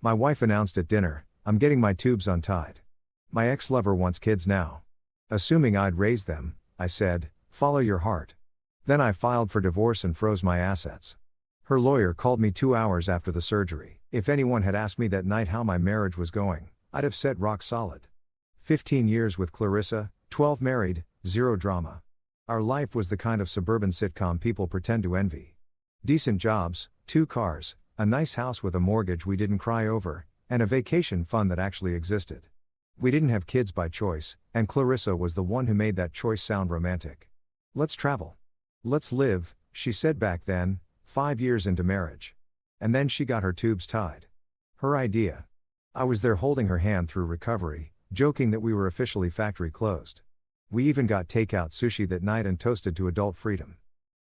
My wife announced at dinner, "I'm getting my tubes untied. My ex-lover wants kids now." Assuming I'd raise them, I said, "Follow your heart." Then I filed for divorce and froze my assets. Her lawyer called me 2 hours after the surgery. If anyone had asked me that night how my marriage was going, I'd have said rock solid. 15 years with Clarissa, 12 married, 0 drama. Our life was the kind of suburban sitcom people pretend to envy. Decent jobs, 2 cars, a nice house with a mortgage we didn't cry over, and a vacation fund that actually existed. We didn't have kids by choice, and Clarissa was the one who made that choice sound romantic. "Let's travel. Let's live," she said back then, 5 years into marriage. And then she got her tubes tied. Her idea. I was there holding her hand through recovery, joking that we were officially factory closed. We even got takeout sushi that night and toasted to adult freedom.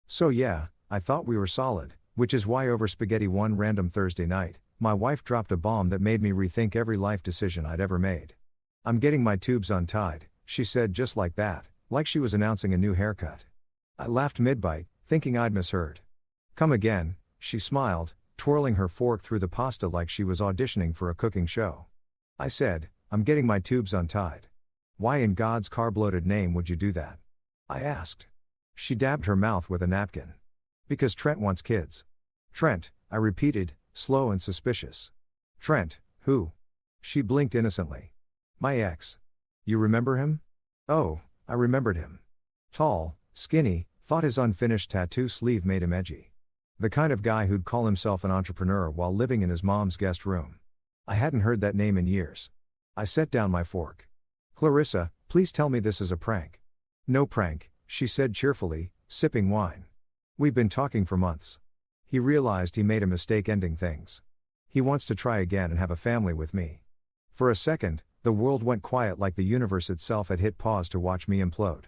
So yeah, I thought we were solid, which is why over spaghetti one random Thursday night, my wife dropped a bomb that made me rethink every life decision I'd ever made. "I'm getting my tubes untied," she said just like that, like she was announcing a new haircut. I laughed mid-bite, thinking I'd misheard. "Come again," she smiled, twirling her fork through the pasta like she was auditioning for a cooking show. I said, "I'm getting my tubes untied." "Why in God's carb-loaded name would you do that?" I asked. She dabbed her mouth with a napkin. "Because Trent wants kids." "Trent," I repeated, slow and suspicious. "Trent, who?" She blinked innocently. "My ex. You remember him?" Oh, I remembered him. Tall, skinny, thought his unfinished tattoo sleeve made him edgy. The kind of guy who'd call himself an entrepreneur while living in his mom's guest room. I hadn't heard that name in years. I set down my fork. "Clarissa, please tell me this is a prank." "No prank," she said cheerfully, sipping wine. "We've been talking for months. He realized he made a mistake ending things. He wants to try again and have a family with me." For a second, the world went quiet like the universe itself had hit pause to watch me implode.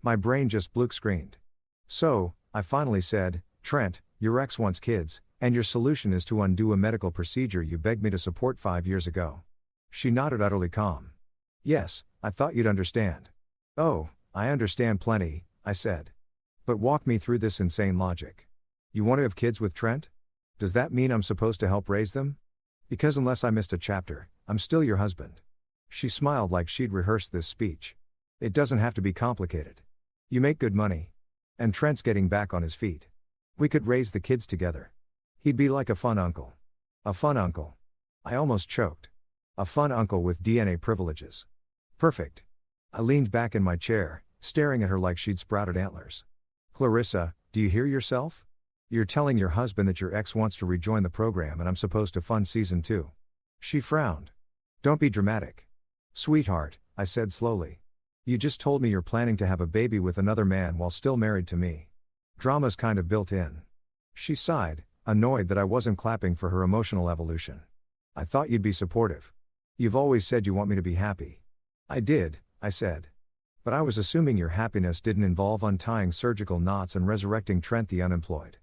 My brain just blue-screened. "So," I finally said, "Trent, your ex wants kids, and your solution is to undo a medical procedure you begged me to support 5 years ago." She nodded, utterly calm. "Yes, I thought you'd understand." "Oh, I understand plenty," I said. "But walk me through this insane logic. You want to have kids with Trent? Does that mean I'm supposed to help raise them? Because unless I missed a chapter, I'm still your husband." She smiled like she'd rehearsed this speech. "It doesn't have to be complicated. You make good money. And Trent's getting back on his feet. We could raise the kids together. He'd be like a fun uncle." "A fun uncle." I almost choked. "A fun uncle with DNA privileges. Perfect." I leaned back in my chair, staring at her like she'd sprouted antlers. "Clarissa, do you hear yourself? You're telling your husband that your ex wants to rejoin the program and I'm supposed to fund season 2. She frowned. "Don't be dramatic." "Sweetheart," I said slowly. "You just told me you're planning to have a baby with another man while still married to me. Drama's kind of built in." She sighed, annoyed that I wasn't clapping for her emotional evolution. "I thought you'd be supportive. You've always said you want me to be happy." "I did," I said. "But I was assuming your happiness didn't involve untying surgical knots and resurrecting Trent the unemployed."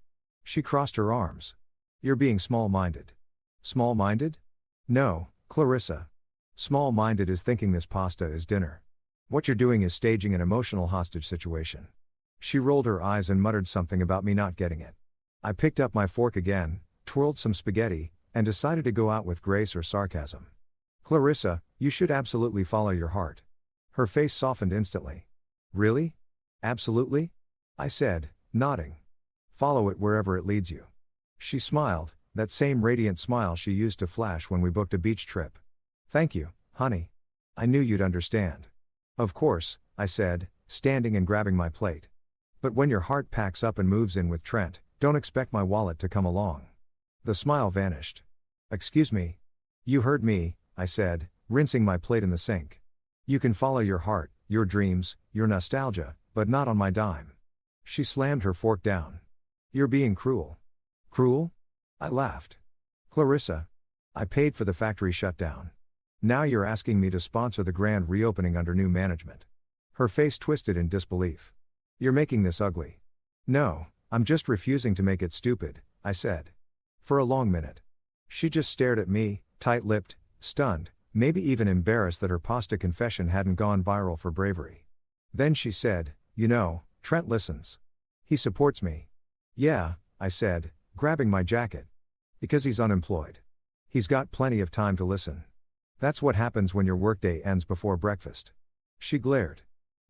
She crossed her arms. "You're being small-minded." "Small-minded? No, Clarissa. Small-minded is thinking this pasta is dinner. What you're doing is staging an emotional hostage situation." She rolled her eyes and muttered something about me not getting it. I picked up my fork again, twirled some spaghetti, and decided to go out with grace or sarcasm. "Clarissa, you should absolutely follow your heart." Her face softened instantly. "Really? Absolutely?" I said, nodding. "Follow it wherever it leads you." She smiled, that same radiant smile she used to flash when we booked a beach trip. "Thank you, honey. I knew you'd understand." "Of course," I said, standing and grabbing my plate. "But when your heart packs up and moves in with Trent, don't expect my wallet to come along." The smile vanished. "Excuse me." "You heard me," I said, rinsing my plate in the sink. "You can follow your heart, your dreams, your nostalgia, but not on my dime." She slammed her fork down. "You're being cruel." "Cruel?" I laughed. "Clarissa. I paid for the factory shutdown. Now you're asking me to sponsor the grand reopening under new management." Her face twisted in disbelief. "You're making this ugly." "No, I'm just refusing to make it stupid," I said. For a long minute. She just stared at me, tight-lipped, stunned, maybe even embarrassed that her pasta confession hadn't gone viral for bravery. Then she said, "You know, Trent listens. He supports me." "Yeah," I said, grabbing my jacket. "Because he's unemployed. He's got plenty of time to listen. That's what happens when your workday ends before breakfast. She glared.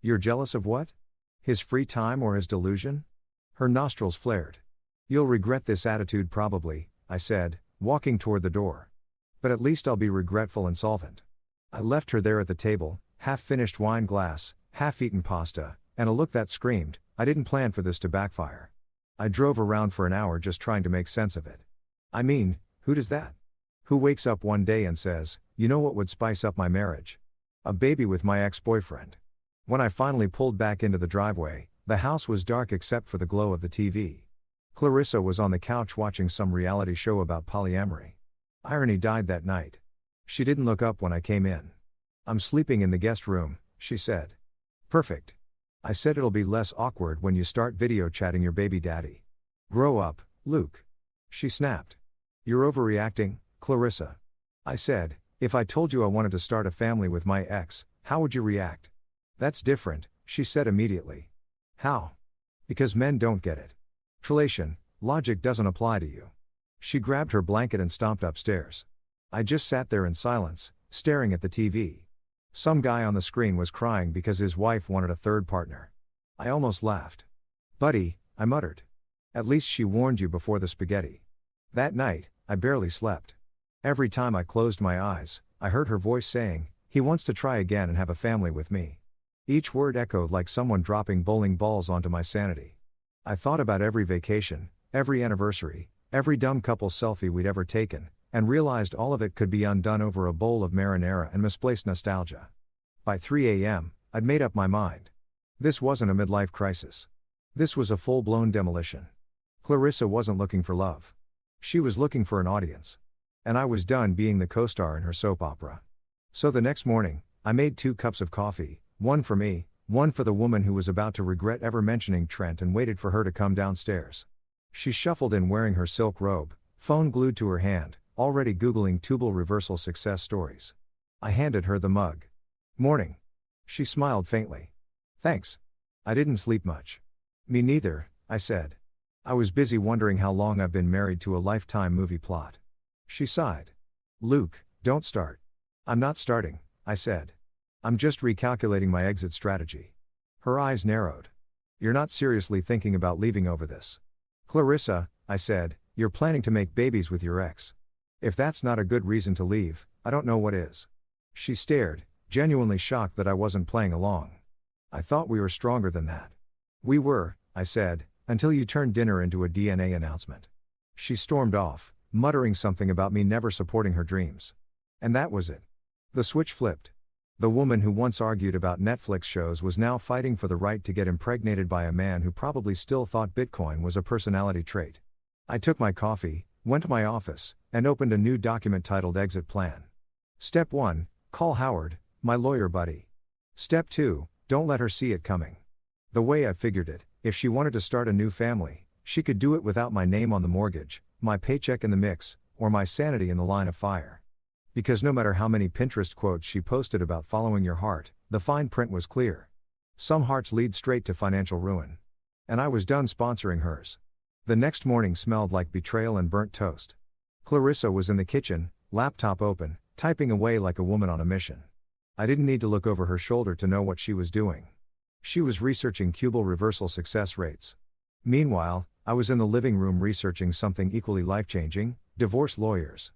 You're jealous of what? His free time or his delusion? Her nostrils flared. You'll regret this attitude probably, I said, walking toward the door. But at least I'll be regretful and solvent. I left her there at the table, half-finished wine glass, half-eaten pasta, and a look that screamed, I didn't plan for this to backfire. I drove around for an hour just trying to make sense of it. I mean, who does that? Who wakes up one day and says, you know what would spice up my marriage? A baby with my ex-boyfriend. When I finally pulled back into the driveway, the house was dark except for the glow of the TV. Clarissa was on the couch watching some reality show about polyamory. Irony died that night. She didn't look up when I came in. I'm sleeping in the guest room, she said. Perfect. I said it'll be less awkward when you start video chatting your baby daddy. Grow up, Luke. She snapped. You're overreacting, Clarissa. I said, if I told you I wanted to start a family with my ex, how would you react? That's different, she said immediately. How? Because men don't get it. Trelation, logic doesn't apply to you. She grabbed her blanket and stomped upstairs. I just sat there in silence, staring at the TV. Some guy on the screen was crying because his wife wanted a third partner. I almost laughed. Buddy, I muttered. At least she warned you before the spaghetti. That night, I barely slept. Every time I closed my eyes, I heard her voice saying, he wants to try again and have a family with me. Each word echoed like someone dropping bowling balls onto my sanity. I thought about every vacation, every anniversary, every dumb couple selfie we'd ever taken, and realized all of it could be undone over a bowl of marinara and misplaced nostalgia. By 3 a.m., I'd made up my mind. This wasn't a midlife crisis. This was a full-blown demolition. Clarissa wasn't looking for love. She was looking for an audience. And I was done being the co-star in her soap opera. So the next morning, I made 2 cups of coffee, one for me, one for the woman who was about to regret ever mentioning Trent, and waited for her to come downstairs. She shuffled in wearing her silk robe, phone glued to her hand, already Googling tubal reversal success stories. I handed her the mug. Morning. She smiled faintly. Thanks. I didn't sleep much. Me neither, I said. I was busy wondering how long I've been married to a Lifetime movie plot. She sighed. Luke, don't start. I'm not starting, I said. I'm just recalculating my exit strategy. Her eyes narrowed. You're not seriously thinking about leaving over this? Clarissa, I said, you're planning to make babies with your ex. If that's not a good reason to leave, I don't know what is. She stared, genuinely shocked that I wasn't playing along. I thought we were stronger than that. We were, I said, until you turned dinner into a DNA announcement. She stormed off, muttering something about me never supporting her dreams. And that was it. The switch flipped. The woman who once argued about Netflix shows was now fighting for the right to get impregnated by a man who probably still thought Bitcoin was a personality trait. I took my coffee, went to my office, and opened a new document titled Exit Plan. Step 1, call Howard, my lawyer buddy. Step 2, don't let her see it coming. The way I figured it, if she wanted to start a new family, she could do it without my name on the mortgage, my paycheck in the mix, or my sanity in the line of fire. Because no matter how many Pinterest quotes she posted about following your heart, the fine print was clear. Some hearts lead straight to financial ruin. And I was done sponsoring hers. The next morning smelled like betrayal and burnt toast. Clarissa was in the kitchen, laptop open, typing away like a woman on a mission. I didn't need to look over her shoulder to know what she was doing. She was researching tubal reversal success rates. Meanwhile, I was in the living room researching something equally life-changing, divorce lawyers.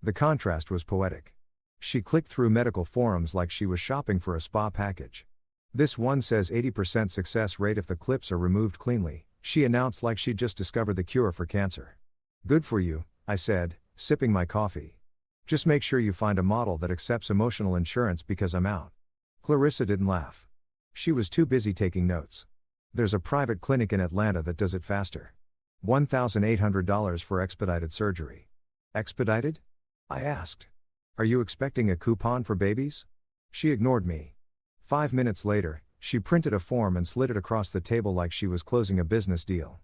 The contrast was poetic. She clicked through medical forums like she was shopping for a spa package. This one says 80% success rate if the clips are removed cleanly, she announced like she'd just discovered the cure for cancer. Good for you, I said, sipping my coffee. Just make sure you find a model that accepts emotional insurance because I'm out. Clarissa didn't laugh. She was too busy taking notes. There's a private clinic in Atlanta that does it faster. $1,800 for expedited surgery. Expedited? I asked. Are you expecting a coupon for babies? She ignored me. 5 minutes later, she printed a form and slid it across the table like she was closing a business deal.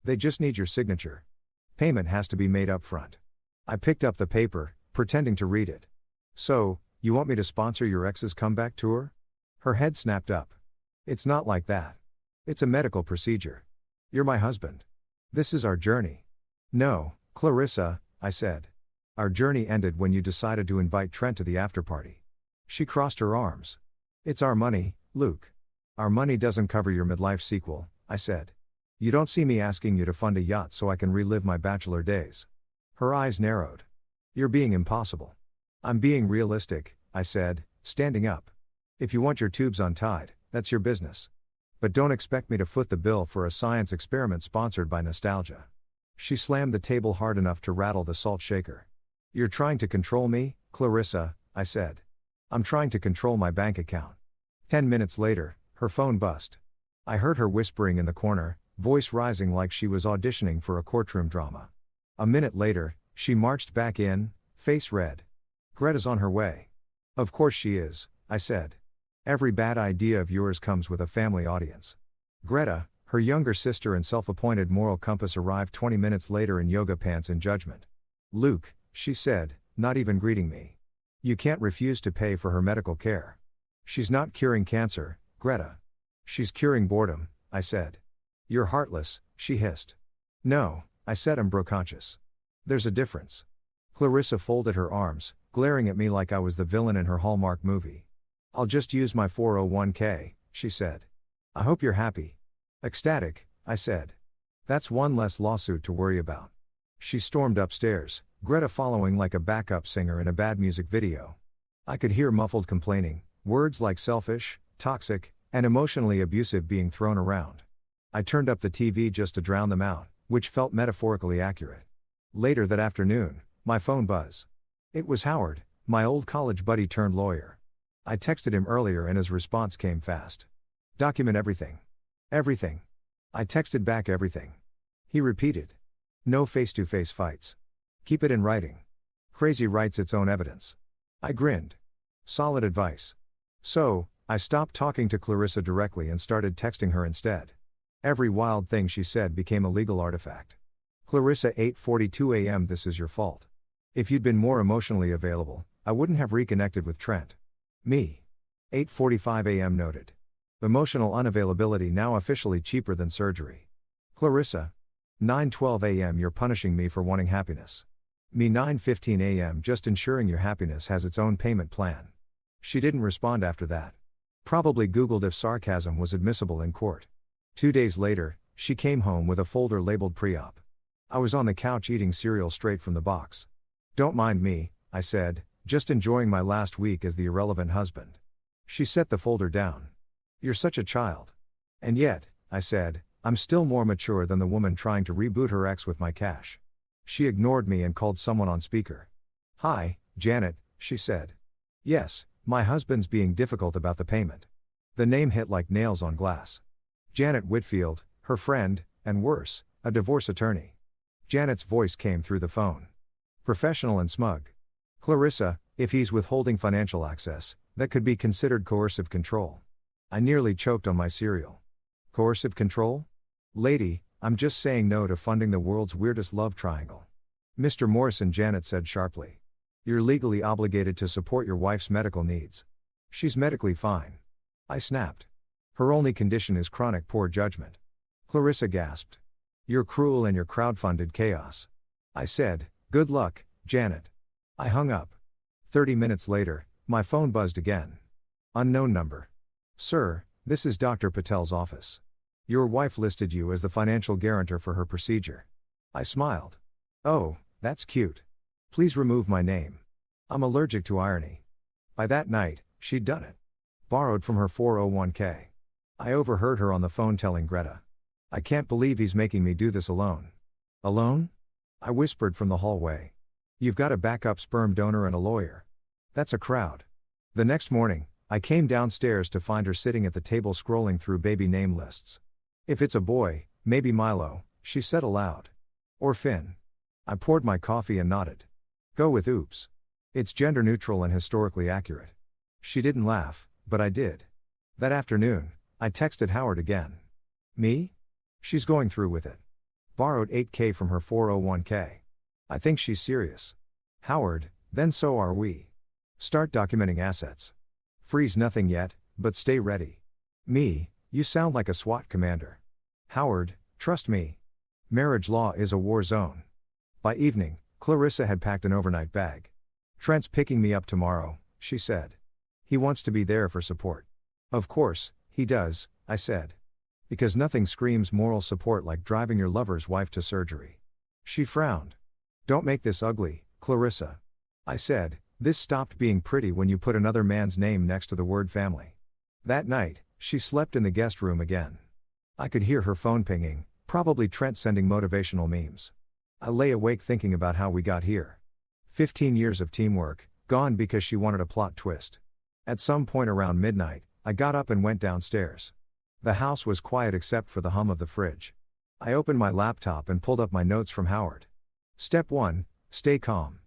They just need your signature. Payment has to be made up front. I picked up the paper, pretending to read it. So, you want me to sponsor your ex's comeback tour? Her head snapped up. It's not like that. It's a medical procedure. You're my husband. This is our journey. No, Clarissa, I said. Our journey ended when you decided to invite Trent to the after-party. She crossed her arms. It's our money, Luke. Our money doesn't cover your midlife sequel, I said. You don't see me asking you to fund a yacht so I can relive my bachelor days. Her eyes narrowed. You're being impossible. I'm being realistic, I said, standing up. If you want your tubes untied, that's your business. But don't expect me to foot the bill for a science experiment sponsored by nostalgia. She slammed the table hard enough to rattle the salt shaker. You're trying to control me, Clarissa, I said. I'm trying to control my bank account. 10 minutes later, her phone buzzed. I heard her whispering in the corner, voice rising like she was auditioning for a courtroom drama. A minute later, she marched back in, face red. Greta's on her way. Of course she is, I said. Every bad idea of yours comes with a family audience. Greta, her younger sister and self-appointed moral compass, arrived 20 minutes later in yoga pants in judgment. Luke, she said, not even greeting me. You can't refuse to pay for her medical care. She's not curing cancer, Greta. She's curing boredom, I said. You're heartless, she hissed. No, I said, I'm bro-conscious. There's a difference. Clarissa folded her arms, glaring at me like I was the villain in her Hallmark movie. I'll just use my 401k, she said. I hope you're happy. Ecstatic, I said. That's one less lawsuit to worry about. She stormed upstairs, Greta following like a backup singer in a bad music video. I could hear muffled complaining, words like selfish, toxic, and emotionally abusive being thrown around. I turned up the TV just to drown them out, which felt metaphorically accurate. Later that afternoon, my phone buzzed. It was Howard, my old college buddy turned lawyer. I texted him earlier and his response came fast. Document everything. Everything. I texted back everything. He repeated. No face-to-face fights. Keep it in writing. Crazy writes its own evidence. I grinned. Solid advice. So, I stopped talking to Clarissa directly and started texting her instead. Every wild thing she said became a legal artifact. Clarissa, 8:42 a.m. This is your fault. If you'd been more emotionally available, I wouldn't have reconnected with Trent. Me. 8:45 a.m. Noted. Emotional unavailability now officially cheaper than surgery. Clarissa. 9:12 a.m. You're punishing me for wanting happiness. Me. 9:15 a.m. Just ensuring your happiness has its own payment plan. She didn't respond after that. Probably Googled if sarcasm was admissible in court. 2 days later, she came home with a folder labeled pre-op. I was on the couch eating cereal straight from the box. Don't mind me, I said, just enjoying my last week as the irrelevant husband. She set the folder down. You're such a child. And yet, I said, I'm still more mature than the woman trying to reboot her ex with my cash. She ignored me and called someone on speaker. Hi, Janet, she said. Yes, my husband's being difficult about the payment. The name hit like nails on glass. Janet Whitfield, her friend, and worse, a divorce attorney. Janet's voice came through the phone. Professional and smug. Clarissa, if he's withholding financial access, that could be considered coercive control. I nearly choked on my cereal. Coercive control? Lady, I'm just saying no to funding the world's weirdest love triangle. Mr. Morrison, Janet said sharply. You're legally obligated to support your wife's medical needs. She's medically fine. I snapped. Her only condition is chronic poor judgment. Clarissa gasped. You're cruel and your crowdfunded chaos. I said, good luck, Janet. I hung up. 30 minutes later, my phone buzzed again. Unknown number. Sir, this is Dr. Patel's office. Your wife listed you as the financial guarantor for her procedure. I smiled. Oh, that's cute. Please remove my name. I'm allergic to irony. By that night, she'd done it. Borrowed from her 401k. I overheard her on the phone telling Greta. I can't believe he's making me do this alone. Alone? I whispered from the hallway. You've got a backup sperm donor and a lawyer. That's a crowd. The next morning, I came downstairs to find her sitting at the table scrolling through baby name lists. If it's a boy, maybe Milo, she said aloud. Or Finn. I poured my coffee and nodded. Go with oops. It's gender neutral and historically accurate. She didn't laugh, but I did. That afternoon, I texted Howard again. Me? She's going through with it. Borrowed $8K from her 401k. I think she's serious. Howard, then so are we. Start documenting assets. Freeze nothing yet, but stay ready. Me, you sound like a SWAT commander. Howard, trust me. Marriage law is a war zone. By evening, Clarissa had packed an overnight bag. Trent's picking me up tomorrow, she said. He wants to be there for support. Of course, he does, I said. Because nothing screams moral support like driving your lover's wife to surgery. She frowned. Don't make this ugly, Clarissa. I said, this stopped being pretty when you put another man's name next to the word family. That night, she slept in the guest room again. I could hear her phone pinging, probably Trent sending motivational memes. I lay awake thinking about how we got here. 15 years of teamwork, gone because she wanted a plot twist. At some point around midnight, I got up and went downstairs. The house was quiet except for the hum of the fridge. I opened my laptop and pulled up my notes from Howard. Step 1, stay calm.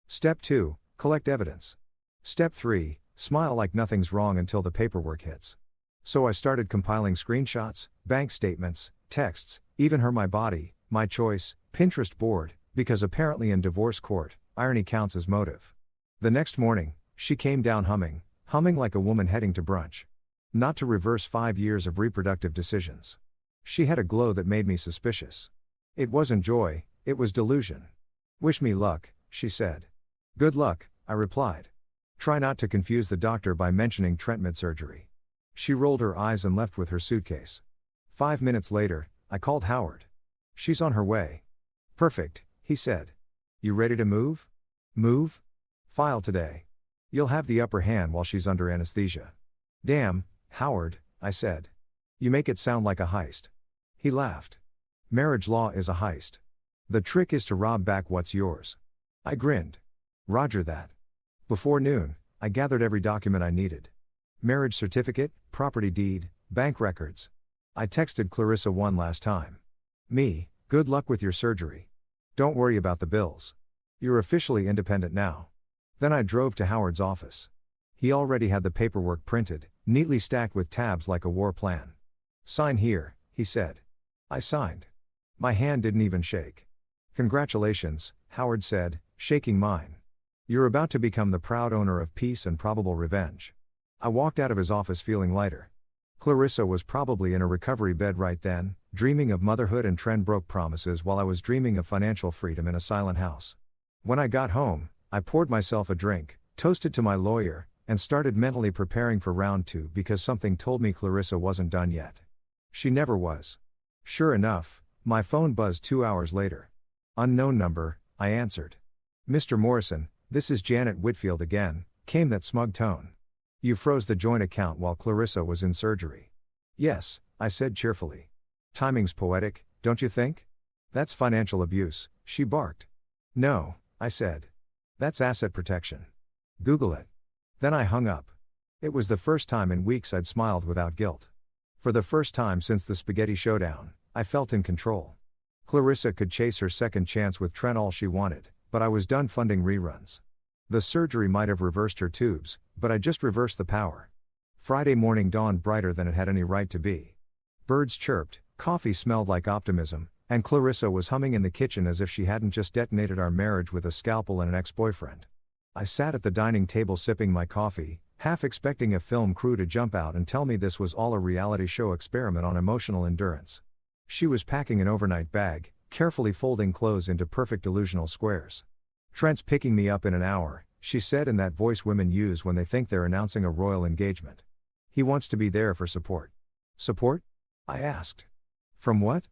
Step 2, collect evidence. Step 3, smile like nothing's wrong until the paperwork hits. So I started compiling screenshots, bank statements, texts, even my body, my choice, Pinterest board, because apparently in divorce court, irony counts as motive. The next morning, she came down humming like a woman heading to brunch. Not to reverse 5 years of reproductive decisions. She had a glow that made me suspicious. It wasn't joy, it was delusion. Wish me luck, she said. Good luck, I replied. Try not to confuse the doctor by mentioning Trent mid-surgery. She rolled her eyes and left with her suitcase. 5 minutes later, I called Howard. She's on her way. Perfect, he said. You ready to move? Move? File today. You'll have the upper hand while she's under anesthesia. Damn, Howard, I said. You make it sound like a heist. He laughed. Marriage law is a heist. The trick is to rob back what's yours. I grinned. Roger that. Before noon, I gathered every document I needed. Marriage certificate, property deed, bank records. I texted Clarissa one last time. Me, good luck with your surgery. Don't worry about the bills. You're officially independent now. Then I drove to Howard's office. He already had the paperwork printed, neatly stacked with tabs like a war plan. Sign here, he said. I signed. My hand didn't even shake. Congratulations, Howard said, shaking mine. You're about to become the proud owner of peace and probable revenge. I walked out of his office feeling lighter. Clarissa was probably in a recovery bed right then, dreaming of motherhood and Trent broke promises while I was dreaming of financial freedom in a silent house. When I got home, I poured myself a drink, toasted to my lawyer, and started mentally preparing for round 2 because something told me Clarissa wasn't done yet. She never was. Sure enough, my phone buzzed 2 hours later. Unknown number, I answered. Mr. Morrison, this is Janet Whitfield again, came that smug tone. You froze the joint account while Clarissa was in surgery. Yes, I said cheerfully. Timing's poetic, don't you think? That's financial abuse, she barked. No, I said. That's asset protection. Google it. Then I hung up. It was the first time in weeks I'd smiled without guilt. For the first time since the spaghetti showdown, I felt in control. Clarissa could chase her second chance with Trent all she wanted, but I was done funding reruns. The surgery might have reversed her tubes, but I just reversed the power. Friday morning dawned brighter than it had any right to be. Birds chirped, coffee smelled like optimism, and Clarissa was humming in the kitchen as if she hadn't just detonated our marriage with a scalpel and an ex-boyfriend. I sat at the dining table sipping my coffee, half expecting a film crew to jump out and tell me this was all a reality show experiment on emotional endurance. She was packing an overnight bag, carefully folding clothes into perfect delusional squares. Trent's picking me up in an hour, she said in that voice women use when they think they're announcing a royal engagement. He wants to be there for support. Support? I asked. From what?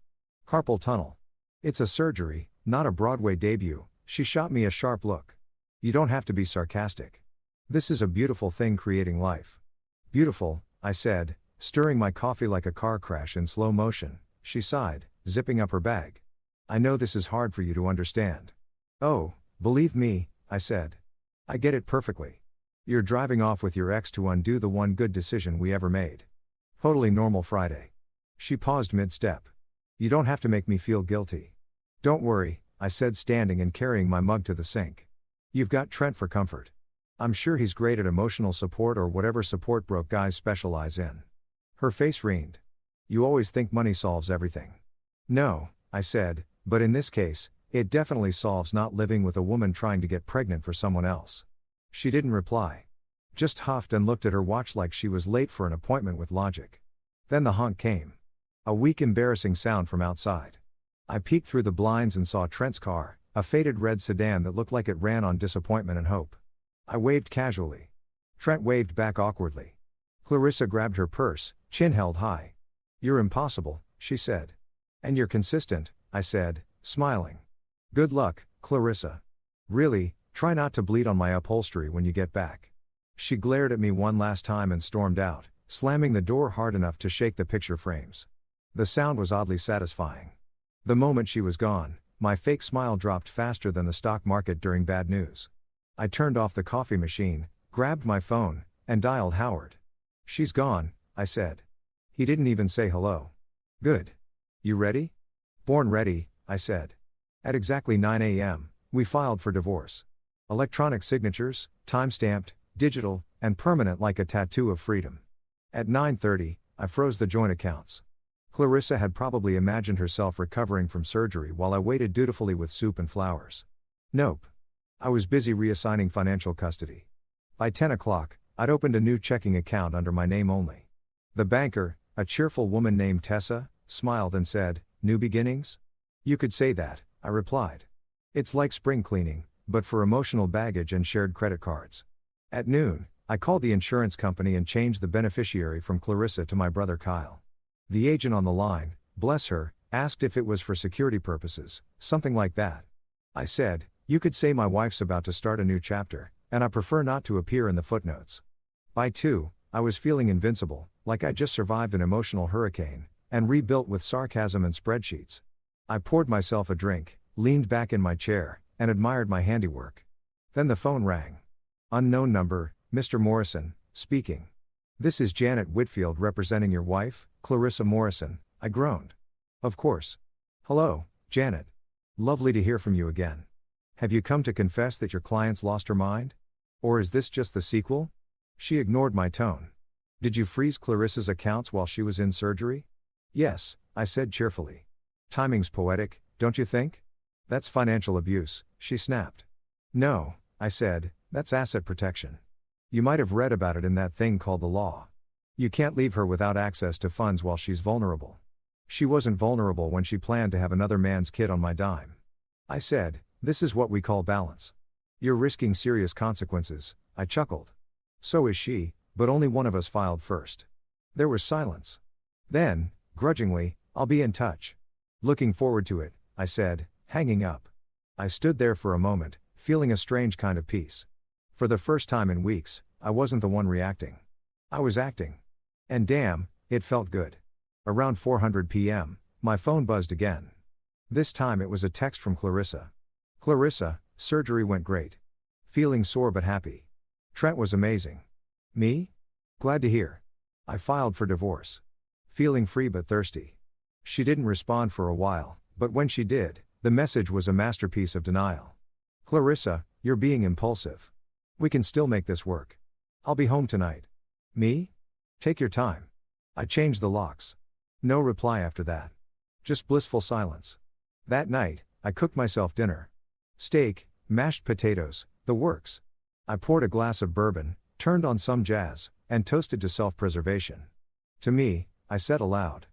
Carpal tunnel. It's a surgery, not a Broadway debut. She shot me a sharp look. You don't have to be sarcastic. This is a beautiful thing creating life. Beautiful, I said, stirring my coffee like a car crash in slow motion. She sighed, zipping up her bag. I know this is hard for you to understand. Oh, believe me, I said. I get it perfectly. You're driving off with your ex to undo the one good decision we ever made. Totally normal Friday. She paused mid-step. You don't have to make me feel guilty. Don't worry, I said standing and carrying my mug to the sink. You've got Trent for comfort. I'm sure he's great at emotional support or whatever support broke guys specialize in. Her face wrinkled. You always think money solves everything. No, I said, but in this case, it definitely solves not living with a woman trying to get pregnant for someone else. She didn't reply. Just huffed and looked at her watch like she was late for an appointment with logic. Then the honk came. A weak embarrassing sound from outside. I peeked through the blinds and saw Trent's car, A faded red sedan that looked like it ran on disappointment and hope. I waved casually. Trent waved back awkwardly. Clarissa grabbed her purse, chin held high. "You're impossible," she said. "And you're consistent," I said, smiling. "Good luck, Clarissa. Really, try not to bleed on my upholstery when you get back." She glared at me one last time and stormed out, slamming the door hard enough to shake the picture frames. The sound was oddly satisfying. The moment she was gone, my fake smile dropped faster than the stock market during bad news. I turned off the coffee machine, grabbed my phone, and dialed Howard. "She's gone," I said. He didn't even say hello. "Good. You ready?" "Born ready," I said. At exactly 9 a.m., we filed for divorce. Electronic signatures, time-stamped, digital, and permanent like a tattoo of freedom. At 9:30, I froze the joint accounts. Clarissa had probably imagined herself recovering from surgery while I waited dutifully with soup and flowers. Nope. I was busy reassigning financial custody. By 10 o'clock, I'd opened a new checking account under my name only. The banker, a cheerful woman named Tessa, smiled and said, "New beginnings?" "You could say that," I replied. "It's like spring cleaning, but for emotional baggage and shared credit cards." At noon, I called the insurance company and changed the beneficiary from Clarissa to my brother Kyle. The agent on the line, bless her, asked if it was for security purposes, something like that. I said, "You could say my wife's about to start a new chapter, and I prefer not to appear in the footnotes." By 2, I was feeling invincible, like I'd just survived an emotional hurricane, and rebuilt with sarcasm and spreadsheets. I poured myself a drink, leaned back in my chair, and admired my handiwork. Then the phone rang. "Unknown number, Mr. Morrison, speaking." "This is Janet Whitfield representing your wife, Clarissa Morrison," I groaned. "Of course. Hello, Janet. Lovely to hear from you again. Have you come to confess that your client's lost her mind? Or is this just the sequel?" She ignored my tone. "Did you freeze Clarissa's accounts while she was in surgery?" "Yes," I said cheerfully. "Timing's poetic, don't you think?" "That's financial abuse," she snapped. "No," I said, "that's asset protection. You might have read about it in that thing called the law. You can't leave her without access to funds while she's vulnerable." "She wasn't vulnerable when she planned to have another man's kid on my dime." I said, "This is what we call balance. You're risking serious consequences," I chuckled. "So is she, but only one of us filed first." There was silence. Then, grudgingly, "I'll be in touch." "Looking forward to it," I said, hanging up. I stood there for a moment, feeling a strange kind of peace. For the first time in weeks, I wasn't the one reacting. I was acting. And damn, it felt good. Around 4:00 p.m., my phone buzzed again. This time it was a text from Clarissa. "Clarissa, surgery went great. Feeling sore but happy. Trent was amazing. Me? Glad to hear. I filed for divorce. Feeling free but thirsty." She didn't respond for a while, but when she did, the message was a masterpiece of denial. "Clarissa, you're being impulsive. We can still make this work. I'll be home tonight." "Me? Take your time." I changed the locks. No reply after that. Just blissful silence. That night, I cooked myself dinner. Steak, mashed potatoes, the works. I poured a glass of bourbon, turned on some jazz, and toasted to self-preservation. "To me," I said aloud.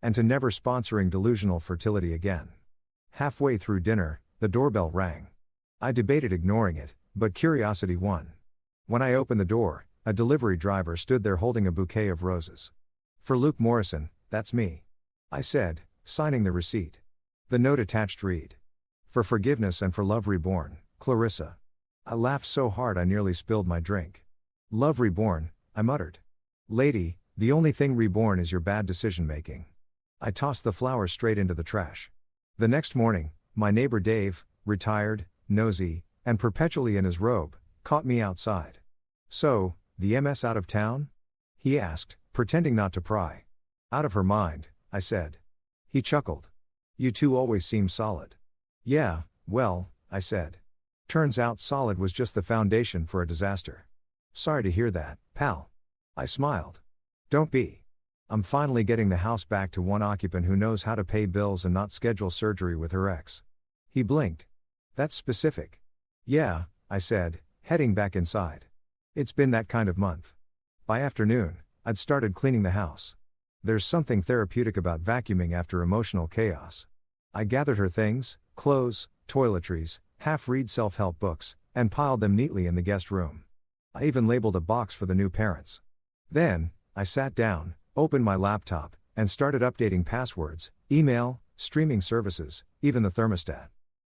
"And to never sponsoring delusional fertility again." Halfway through dinner, the doorbell rang. I debated ignoring it, but curiosity won. When I opened the door, a delivery driver stood there holding a bouquet of roses. "For Luke Morrison, that's me," I said, signing the receipt. The note attached read, "For forgiveness and for love reborn, Clarissa." I laughed so hard I nearly spilled my drink. "Love reborn," I muttered. "Lady, the only thing reborn is your bad decision-making." I tossed the flowers straight into the trash. The next morning, my neighbor Dave, retired, nosy, and perpetually in his robe, caught me outside. "So, the MS out of town?" he asked, pretending not to pry. "Out of her mind," I said. He chuckled. "You two always seem solid." "Yeah, well," I said. "Turns out solid was just the foundation for a disaster." "Sorry to hear that, pal." I smiled. "Don't be. I'm finally getting the house back to one occupant who knows how to pay bills and not schedule surgery with her ex." He blinked. "That's specific." "Yeah," I said, heading back inside. It's been that kind of month. By afternoon, I'd started cleaning the house. There's something therapeutic about vacuuming after emotional chaos. I gathered her things, clothes, toiletries, half-read self-help books, and piled them neatly in the guest room. I even labeled a box for the new parents. Then, I sat down, opened my laptop, and started updating passwords, email, streaming services, even the thermostat.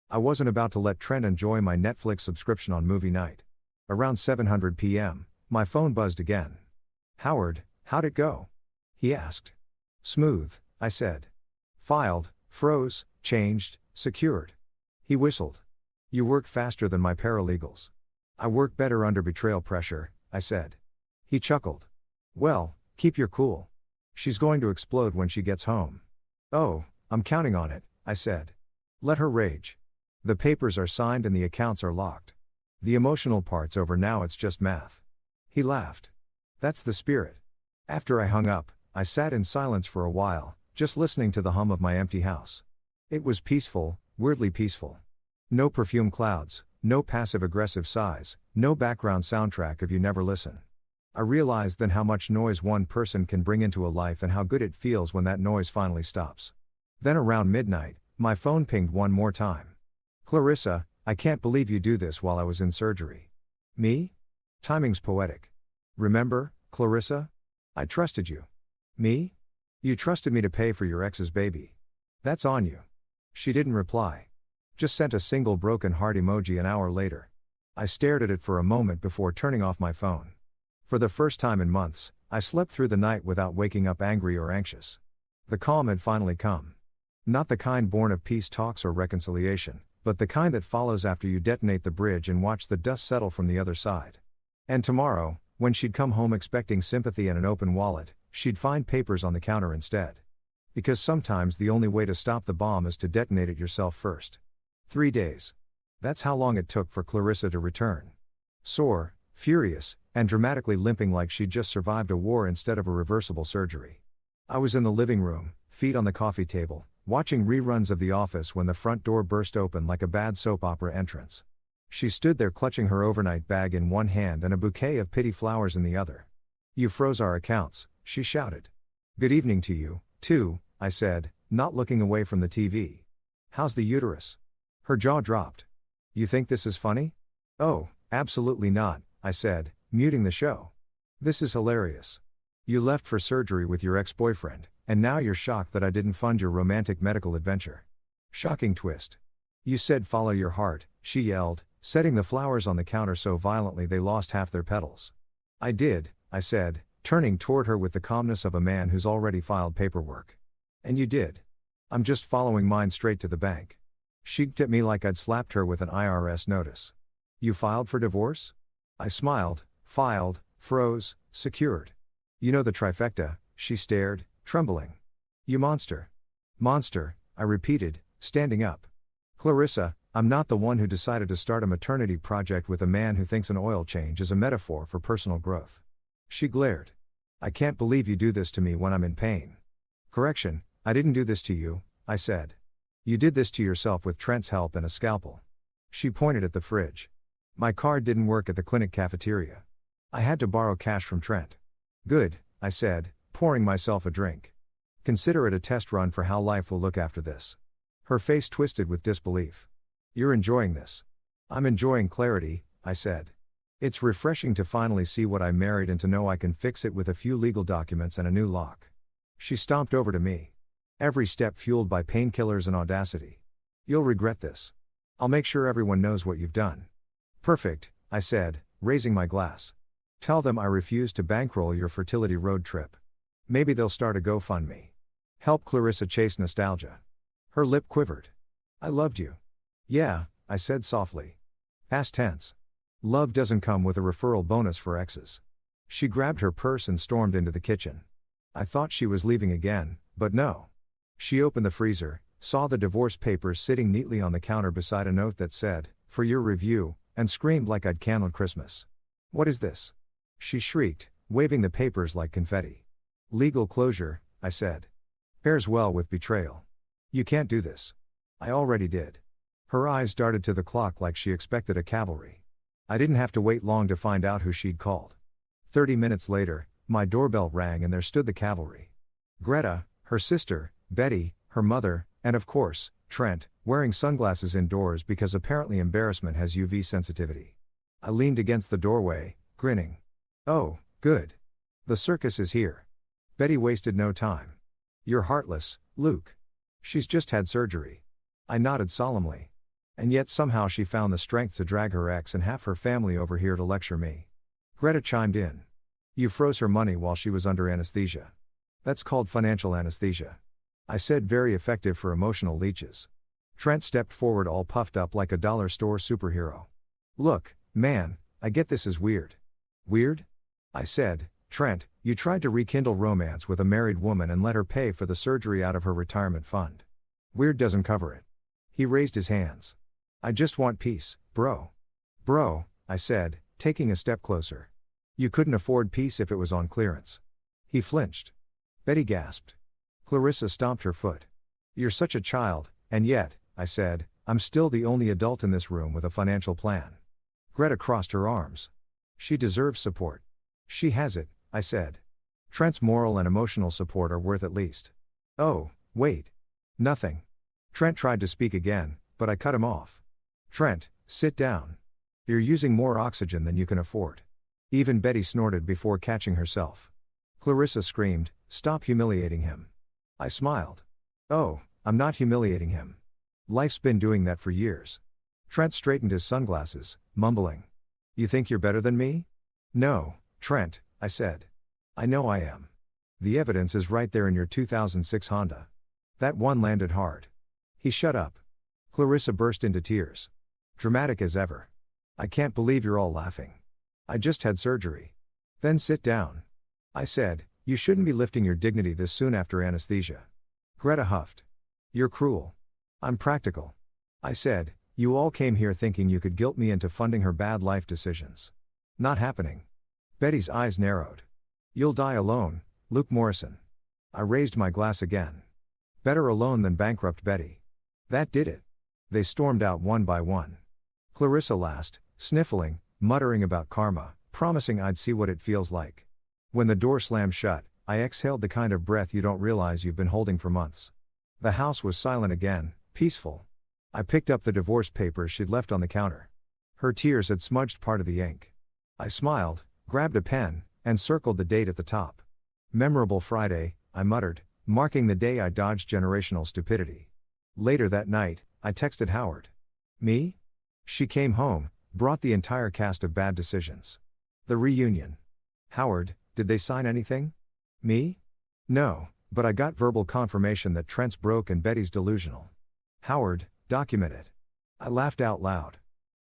I wasn't about to let Trent enjoy my Netflix subscription on movie night. Around 7:00 p.m., my phone buzzed again. "Howard, how'd it go?" he asked. "Smooth," I said. "Filed, froze, changed, secured." He whistled. "You work faster than my paralegals." "I work better under betrayal pressure," I said. He chuckled. "Well, keep your cool. She's going to explode when she gets home." "Oh, I'm counting on it," I said. "Let her rage. The papers are signed and the accounts are locked. The emotional part's over now, it's just math." He laughed. "That's the spirit." After I hung up, I sat in silence for a while, just listening to the hum of my empty house. It was peaceful, weirdly peaceful. No perfume clouds, no passive-aggressive sighs, no background soundtrack of You Never Listen. I realized then how much noise one person can bring into a life and how good it feels when that noise finally stops. Then around midnight, my phone pinged one more time. "Clarissa, I can't believe you do this while I was in surgery." "Me?" Timing's poetic. "Remember, Clarissa? I trusted you." "Me? You trusted me to pay for your ex's baby. That's on you." She didn't reply. Just sent a single broken heart emoji an hour later. I stared at it for a moment before turning off my phone. For the first time in months, I slept through the night without waking up angry or anxious. The calm had finally come. Not the kind born of peace talks or reconciliation, but the kind that follows after you detonate the bridge and watch the dust settle from the other side. And tomorrow, when she'd come home expecting sympathy and an open wallet, she'd find papers on the counter instead. Because sometimes the only way to stop the bomb is to detonate it yourself first. 3 days. That's how long it took for Clarissa to return. Sore, furious, and dramatically limping like she'd just survived a war instead of a reversible surgery. I was in the living room, feet on the coffee table, watching reruns of The Office when the front door burst open like a bad soap opera entrance. She stood there clutching her overnight bag in one hand and a bouquet of pity flowers in the other. "You froze our accounts," she shouted. "Good evening to you, too," I said, not looking away from the TV. "How's the uterus?" Her jaw dropped. "You think this is funny?" "Oh, absolutely not," I said, muting the show. "This is hilarious. You left for surgery with your ex-boyfriend, and now you're shocked that I didn't fund your romantic medical adventure. Shocking twist. You said follow your heart," she yelled, setting the flowers on the counter so violently they lost half their petals. "I did," I said, turning toward her with the calmness of a man who's already filed paperwork. "And you did." "I'm just following mine straight to the bank." She looked at me like I'd slapped her with an IRS notice. "You filed for divorce?" I smiled. "Filed, froze, secured. You know the trifecta," she stared, trembling. "You monster." "Monster," I repeated, standing up. "Clarissa, I'm not the one who decided to start a maternity project with a man who thinks an oil change is a metaphor for personal growth." She glared. "I can't believe you do this to me when I'm in pain." "Correction, I didn't do this to you," I said. "You did this to yourself with Trent's help and a scalpel." She pointed at the fridge. "My card didn't work at the clinic cafeteria. I had to borrow cash from Trent." "Good," I said, pouring myself a drink. "Consider it a test run for how life will look after this." Her face twisted with disbelief. "You're enjoying this?" "I'm enjoying clarity," I said. "It's refreshing to finally see what I married and to know I can fix it with a few legal documents and a new lock." She stomped over to me. Every step fueled by painkillers and audacity. "You'll regret this. I'll make sure everyone knows what you've done." "Perfect," I said, raising my glass. "Tell them I refuse to bankroll your fertility road trip. Maybe they'll start a GoFundMe. Help Clarissa chase nostalgia." Her lip quivered. "I loved you." "Yeah," I said softly. Past tense. Love doesn't come with a referral bonus for exes. She grabbed her purse and stormed into the kitchen. I thought she was leaving again, but no. She opened the freezer, saw the divorce papers sitting neatly on the counter beside a note that said, "For your review," and screamed like I'd candled Christmas. "What is this?" She shrieked, waving the papers like confetti. "Legal closure," I said. "Pairs well with betrayal. You can't do this." "I already did." Her eyes darted to the clock like she expected a cavalry. I didn't have to wait long to find out who she'd called. 30 minutes later, my doorbell rang and there stood the cavalry. Greta, her sister, Betty, her mother, and of course, Trent, Wearing sunglasses indoors because apparently embarrassment has UV sensitivity. I leaned against the doorway, grinning. Oh, good. The circus is here. Betty wasted no time. You're heartless, Luke. She's just had surgery. I nodded solemnly. And yet somehow she found the strength to drag her ex and half her family over here to lecture me. Greta chimed in. You froze her money while she was under anesthesia. That's called financial anesthesia. I said, very effective for emotional leeches. Trent stepped forward all puffed up like a dollar store superhero. Look, man, I get this is weird. Weird? I said, Trent, you tried to rekindle romance with a married woman and let her pay for the surgery out of her retirement fund. Weird doesn't cover it. He raised his hands. I just want peace, bro. Bro, I said, taking a step closer. You couldn't afford peace if it was on clearance. He flinched. Betty gasped. Clarissa stomped her foot. You're such a child, and yet, I said, I'm still the only adult in this room with a financial plan. Greta crossed her arms. She deserves support. She has it, I said. Trent's moral and emotional support are worth at least. Oh, wait. Nothing. Trent tried to speak again, but I cut him off. Trent, sit down. You're using more oxygen than you can afford. Even Betty snorted before catching herself. Clarissa screamed, stop humiliating him. I smiled. Oh, I'm not humiliating him. Life's been doing that for years. Trent straightened his sunglasses, mumbling. You think you're better than me? No, Trent, I said. I know I am. The evidence is right there in your 2006 Honda. That one landed hard. He shut up. Clarissa burst into tears. Dramatic as ever. I can't believe you're all laughing. I just had surgery. Then sit down. I said, you shouldn't be lifting your dignity this soon after anesthesia. Greta huffed. You're cruel. I'm practical. I said, you all came here thinking you could guilt me into funding her bad life decisions. Not happening. Betty's eyes narrowed. You'll die alone, Luke Morrison. I raised my glass again. Better alone than bankrupt Betty. That did it. They stormed out one by one. Clarissa last, sniffling, muttering about karma, promising I'd see what it feels like. When the door slammed shut, I exhaled the kind of breath you don't realize you've been holding for months. The house was silent again, peaceful. I picked up the divorce papers she'd left on the counter. Her tears had smudged part of the ink. I smiled, grabbed a pen, and circled the date at the top. Memorable Friday, I muttered, marking the day I dodged generational stupidity. Later that night, I texted Howard. Me? She came home, brought the entire cast of Bad Decisions. The reunion. Howard, did they sign anything? Me? No, but I got verbal confirmation that Trent's broke and Betty's delusional. Howard, document it. I laughed out loud.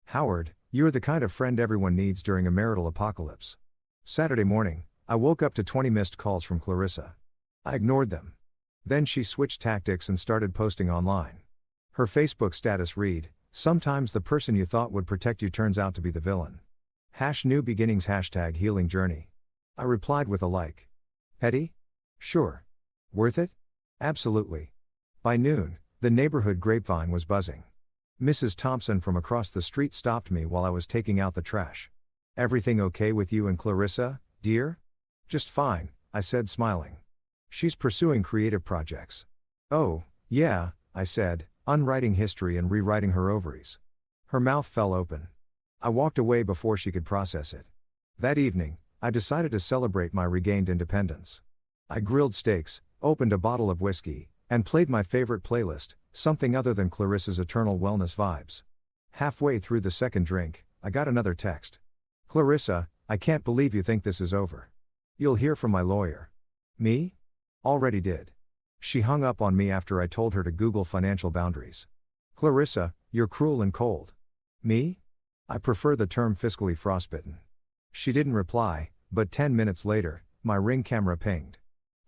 Howard, you're the kind of friend everyone needs during a marital apocalypse. Saturday morning, I woke up to 20 missed calls from Clarissa. I ignored them. Then she switched tactics and started posting online. Her Facebook status read, sometimes the person you thought would protect you turns out to be the villain. #new beginnings #healing journey. I replied with a like. Petty? Sure. Worth it? Absolutely. By noon, the neighborhood grapevine was buzzing. Mrs. Thompson from across the street stopped me while I was taking out the trash. Everything okay with you and Clarissa, dear? Just fine, I said smiling. She's pursuing creative projects. Oh, yeah, I said, unwriting history and rewriting her ovaries. Her mouth fell open. I walked away before she could process it. That evening, I decided to celebrate my regained independence. I grilled steaks, opened a bottle of whiskey, and played my favorite playlist, something other than Clarissa's eternal wellness vibes. Halfway through the second drink, I got another text. Clarissa, I can't believe you think this is over. You'll hear from my lawyer. Me? Already did. She hung up on me after I told her to Google financial boundaries. Clarissa, you're cruel and cold. Me? I prefer the term fiscally frostbitten. She didn't reply, but 10 minutes later, my Ring camera pinged.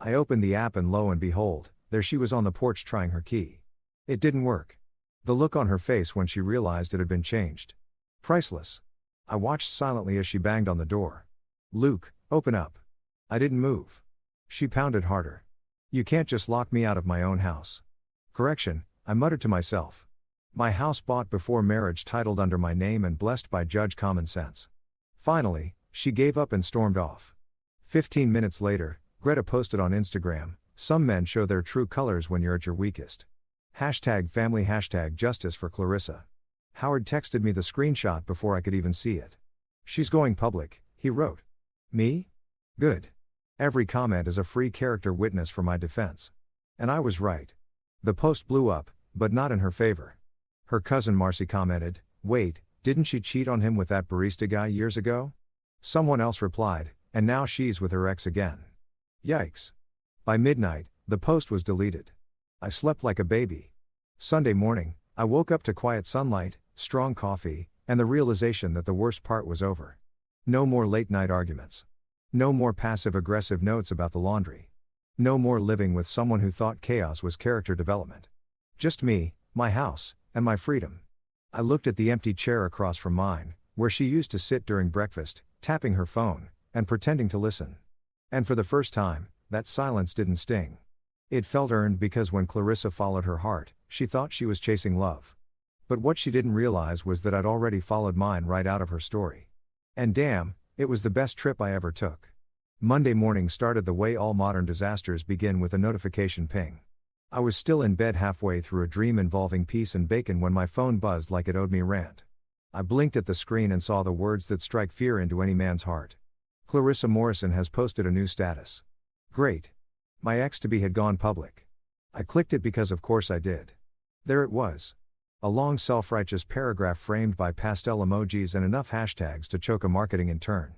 I opened the app and lo and behold, there she was on the porch trying her key. It didn't work. The look on her face when she realized it had been changed. Priceless. I watched silently as she banged on the door. Luke, open up. I didn't move. She pounded harder. You can't just lock me out of my own house. Correction, I muttered to myself. My house bought before marriage, titled under my name and blessed by Judge Common Sense. Finally, she gave up and stormed off. 15 minutes later, Greta posted on Instagram, some men show their true colors when you're at your weakest. Hashtag family hashtag justice for Clarissa. Howard texted me the screenshot before I could even see it. She's going public, he wrote. Me? Good. Every comment is a free character witness for my defense. And I was right. The post blew up, but not in her favor. Her cousin Marcy commented, "Wait, didn't she cheat on him with that barista guy years ago?" Someone else replied, "And now she's with her ex again." Yikes. By midnight, the post was deleted. I slept like a baby. Sunday morning, I woke up to quiet sunlight, strong coffee, and the realization that the worst part was over. No more late-night arguments. No more passive-aggressive notes about the laundry. No more living with someone who thought chaos was character development. Just me, my house, and my freedom. I looked at the empty chair across from mine, where she used to sit during breakfast, tapping her phone, and pretending to listen. And for the first time, that silence didn't sting. It felt earned because when Clarissa followed her heart, she thought she was chasing love. But what she didn't realize was that I'd already followed mine right out of her story. And damn, it was the best trip I ever took. Monday morning started the way all modern disasters begin, with a notification ping. I was still in bed halfway through a dream involving peace and bacon when my phone buzzed like it owed me a rant. I blinked at the screen and saw the words that strike fear into any man's heart. Clarissa Morrison has posted a new status. Great. My ex-to-be had gone public. I clicked it because of course I did. There it was. A long self-righteous paragraph framed by pastel emojis and enough hashtags to choke a marketing intern.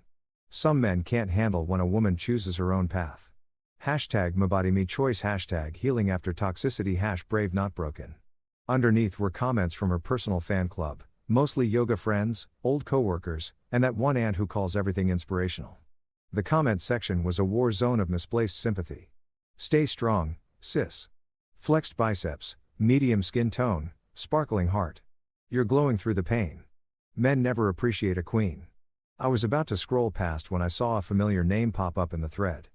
Some men can't handle when a woman chooses her own path. Hashtag mabody me choice, hashtag healing after toxicity, hash brave not broken. Underneath were comments from her personal fan club, mostly yoga friends, old coworkers, and that one aunt who calls everything inspirational. The comment section was a war zone of misplaced sympathy. Stay strong, sis. Flexed biceps, medium skin tone, sparkling heart. You're glowing through the pain. Men never appreciate a queen. I was about to scroll past when I saw a familiar name pop up in the thread.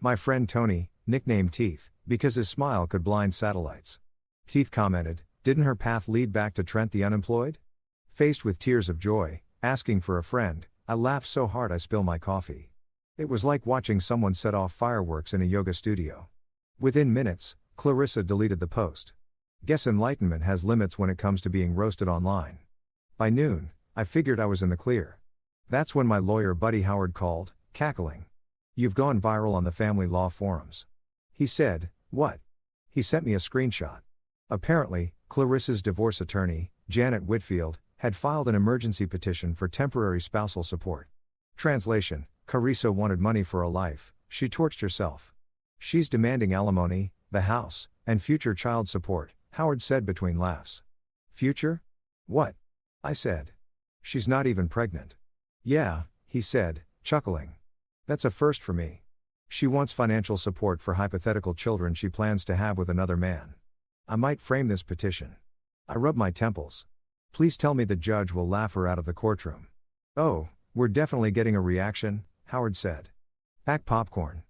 My friend Tony, nicknamed Teeth, because his smile could blind satellites. Teeth commented, "Didn't her path lead back to Trent the unemployed?" Faced with tears of joy, asking for a friend, I laughed so hard I spilled my coffee. It was like watching someone set off fireworks in a yoga studio. Within minutes, Clarissa deleted the post. Guess enlightenment has limits when it comes to being roasted online. By noon, I figured I was in the clear. That's when my lawyer buddy Howard called, cackling. "You've gone viral on the family law forums." He said, "What?" He sent me a screenshot. Apparently, Clarissa's divorce attorney, Janet Whitfield, had filed an emergency petition for temporary spousal support. Translation: Clarissa wanted money for a life, she torched herself. She's demanding alimony, the house, and future child support, Howard said between laughs. Future? What? I said. She's not even pregnant. Yeah, he said, chuckling. That's a first for me. She wants financial support for hypothetical children she plans to have with another man. I might frame this petition. I rub my temples. Please tell me the judge will laugh her out of the courtroom. Oh, we're definitely getting a reaction, Howard said. Pack popcorn.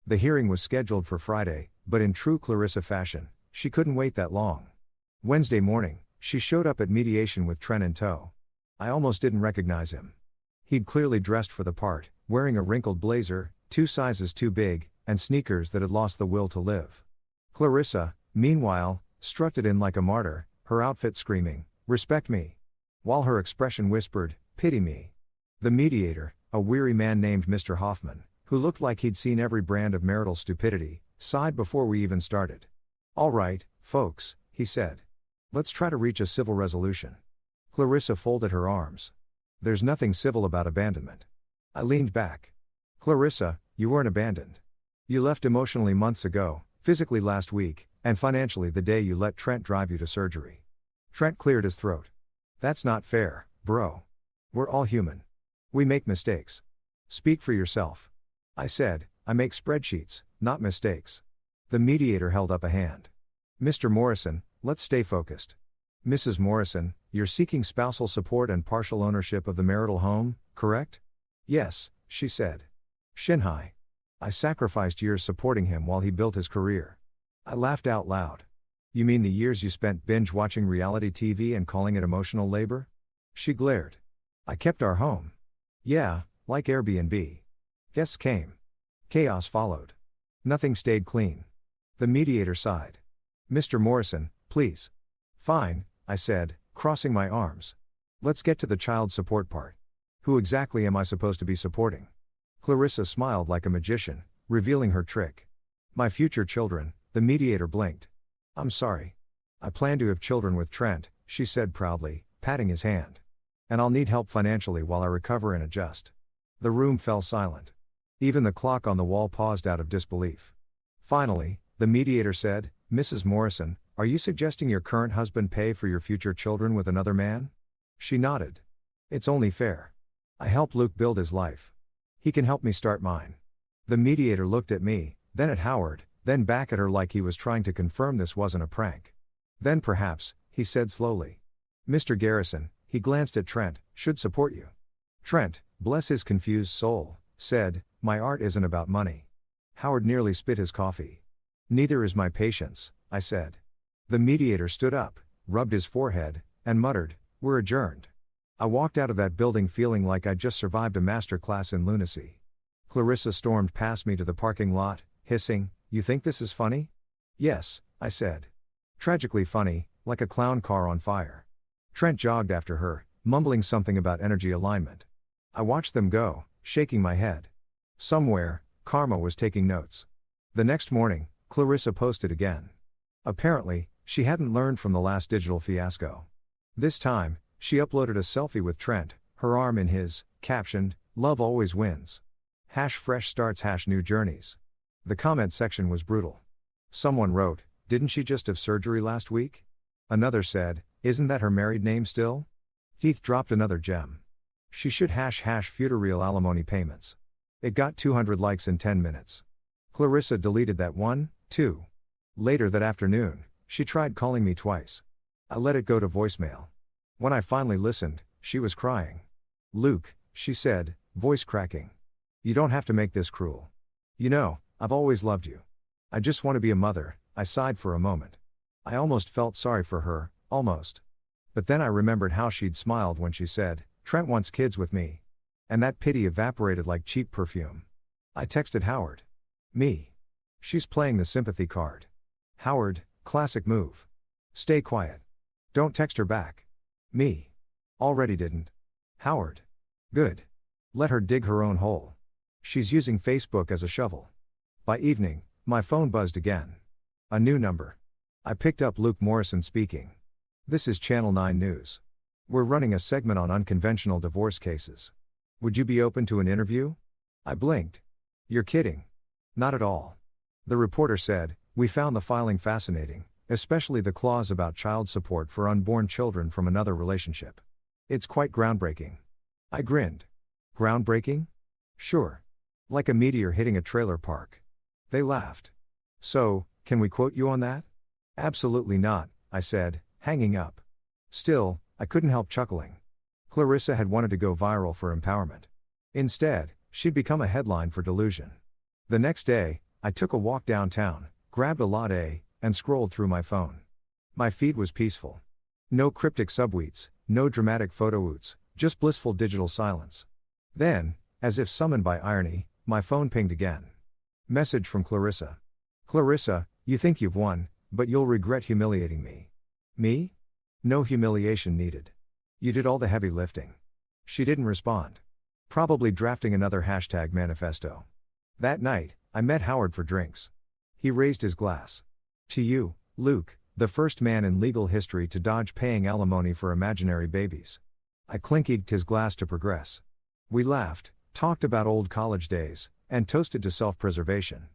The hearing was scheduled for Friday, but in true Clarissa fashion, she couldn't wait that long. Wednesday morning, she showed up at mediation with Trent in tow. I almost didn't recognize him. He'd clearly dressed for the part, wearing a wrinkled blazer, 2 sizes too big, and sneakers that had lost the will to live. Clarissa, meanwhile, strutted in like a martyr, her outfit screaming, "Respect me," while her expression whispered, "Pity me." The mediator, a weary man named Mr. Hoffman, who looked like he'd seen every brand of marital stupidity, sighed before we even started. "All right, folks," he said. "Let's try to reach a civil resolution." Clarissa folded her arms. "There's nothing civil about abandonment." I leaned back. "Clarissa, you weren't abandoned. You left emotionally months ago, physically last week, and financially the day you let Trent drive you to surgery." Trent cleared his throat. "That's not fair, bro. We're all human. We make mistakes. Speak for yourself." I said, "I make spreadsheets, not mistakes." The mediator held up a hand. "Mr. Morrison, let's stay focused. Mrs. Morrison, you're seeking spousal support and partial ownership of the marital home, correct?" "Yes," she said. "Shinhai. I sacrificed years supporting him while he built his career." I laughed out loud. "You mean the years you spent binge-watching reality TV and calling it emotional labor?" She glared. "I kept our home." "Yeah, like Airbnb." Guests came. Chaos followed. Nothing stayed clean. The mediator sighed. "Mr. Morrison, Please. Fine, I said, crossing my arms. Let's get to the child support part. Who exactly am I supposed to be supporting? Clarissa smiled like a magician, revealing her trick. My future children, the mediator blinked. I'm sorry. I plan to have children with Trent, she said proudly, patting his hand. And I'll need help financially while I recover and adjust. The room fell silent. Even the clock on the wall paused out of disbelief. Finally, the mediator said, Mrs. Morrison, are you suggesting your current husband pay for your future children with another man? She nodded. It's only fair. I helped Luke build his life. He can help me start mine. The mediator looked at me, then at Howard, then back at her like he was trying to confirm this wasn't a prank. Then perhaps, he said slowly. Mr. Garrison, he glanced at Trent, should support you. Trent, bless his confused soul, said, my art isn't about money. Howard nearly spit his coffee. Neither is my patience, I said. The mediator stood up, rubbed his forehead, and muttered, we're adjourned. I walked out of that building feeling like I'd just survived a master class in lunacy. Clarissa stormed past me to the parking lot, hissing, you think this is funny? Yes, I said. Tragically funny, like a clown car on fire. Trent jogged after her, mumbling something about energy alignment. I watched them go, shaking my head. Somewhere, Karma was taking notes. The next morning, Clarissa posted again. Apparently, she hadn't learned from the last digital fiasco. This time, she uploaded a selfie with Trent, her arm in his, captioned, Love always wins. #fresh starts #new journeys. The comment section was brutal. Someone wrote, didn't she just have surgery last week? Another said, isn't that her married name still? Heath dropped another gem. She should # future alimony payments. It got 200 likes in 10 minutes. Clarissa deleted that one, too. Later that afternoon, she tried calling me twice. I let it go to voicemail. When I finally listened, she was crying. Luke, she said, voice cracking. You don't have to make this cruel. You know, I've always loved you. I just want to be a mother. I sighed for a moment. I almost felt sorry for her, almost. But then I remembered how she'd smiled when she said, Trent wants kids with me. And that pity evaporated like cheap perfume. I texted Howard. Me. She's playing the sympathy card. Howard, classic move. Stay quiet. Don't text her back. Me. Already didn't. Howard. Good. Let her dig her own hole. She's using Facebook as a shovel. By evening, my phone buzzed again. A new number. I picked up Luke Morrison speaking. This is Channel 9 News. We're running a segment on unconventional divorce cases. Would you be open to an interview? I blinked. You're kidding. Not at all. The reporter said, we found the filing fascinating, especially the clause about child support for unborn children from another relationship. It's quite groundbreaking. I grinned. Groundbreaking? Sure. Like a meteor hitting a trailer park. They laughed. So, can we quote you on that? Absolutely not, I said, hanging up. Still, I couldn't help chuckling. Clarissa had wanted to go viral for empowerment. Instead, she'd become a headline for delusion. The next day, I took a walk downtown, grabbed a latte, and scrolled through my phone. My feed was peaceful. No cryptic subtweets, no dramatic photo-oots, just blissful digital silence. Then, as if summoned by irony, my phone pinged again. Message from Clarissa. Clarissa, you think you've won, but you'll regret humiliating me. Me? No humiliation needed. You did all the heavy lifting. She didn't respond. Probably drafting another #manifesto. That night, I met Howard for drinks. He raised his glass. To you, Luke, the first man in legal history to dodge paying alimony for imaginary babies. I clinkied his glass to progress. We laughed, talked about old college days, and toasted to self-preservation.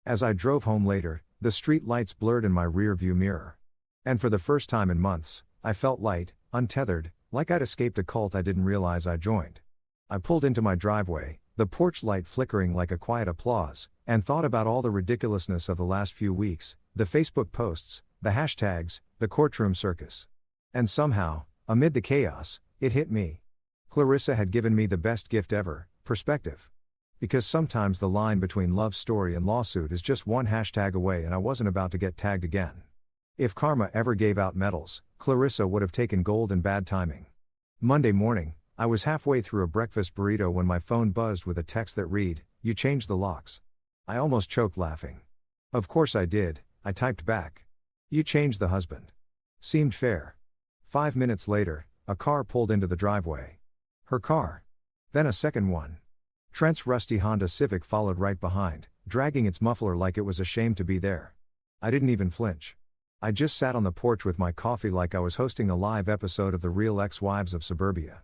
As I drove home later, the street lights blurred in my rear-view mirror. And for the first time in months, I felt light, untethered, like I'd escaped a cult I didn't realize I joined. I pulled into my driveway, the porch light flickering like a quiet applause, and thought about all the ridiculousness of the last few weeks, the Facebook posts, the hashtags, the courtroom circus. And somehow, amid the chaos, it hit me. Clarissa had given me the best gift ever, perspective. Because sometimes the line between love story and lawsuit is just one hashtag away and I wasn't about to get tagged again. If karma ever gave out medals, Clarissa would have taken gold in bad timing. Monday morning, I was halfway through a breakfast burrito when my phone buzzed with a text that read, "You changed the locks." I almost choked laughing. Of course I did, I typed back. "You changed the husband. Seemed fair. 5 minutes later, a car pulled into the driveway. Her car. Then a second one. Trent's rusty Honda Civic followed right behind, dragging its muffler like it was ashamed to be there. I didn't even flinch. I just sat on the porch with my coffee like I was hosting a live episode of The Real Ex-Wives of Suburbia.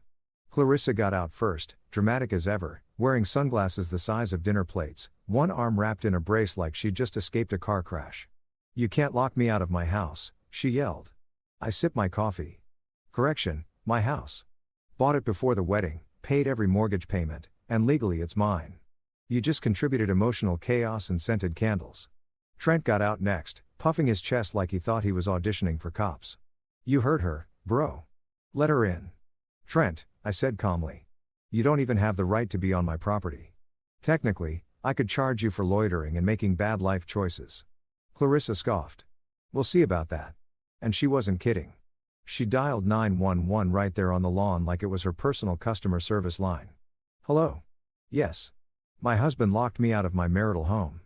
Clarissa got out first, dramatic as ever, wearing sunglasses the size of dinner plates, one arm wrapped in a brace like she'd just escaped a car crash. "You can't lock me out of my house," she yelled. I sipped my coffee. Correction, my house. Bought it before the wedding, paid every mortgage payment, and legally it's mine. You just contributed emotional chaos and scented candles. Trent got out next, puffing his chest like he thought he was auditioning for cops. "You heard her, bro. Let her in." "Trent," I said calmly. "You don't even have the right to be on my property. Technically, I could charge you for loitering and making bad life choices." Clarissa scoffed. "We'll see about that." And she wasn't kidding. She dialed 911 right there on the lawn like it was her personal customer service line. "Hello? Yes. My husband locked me out of my marital home.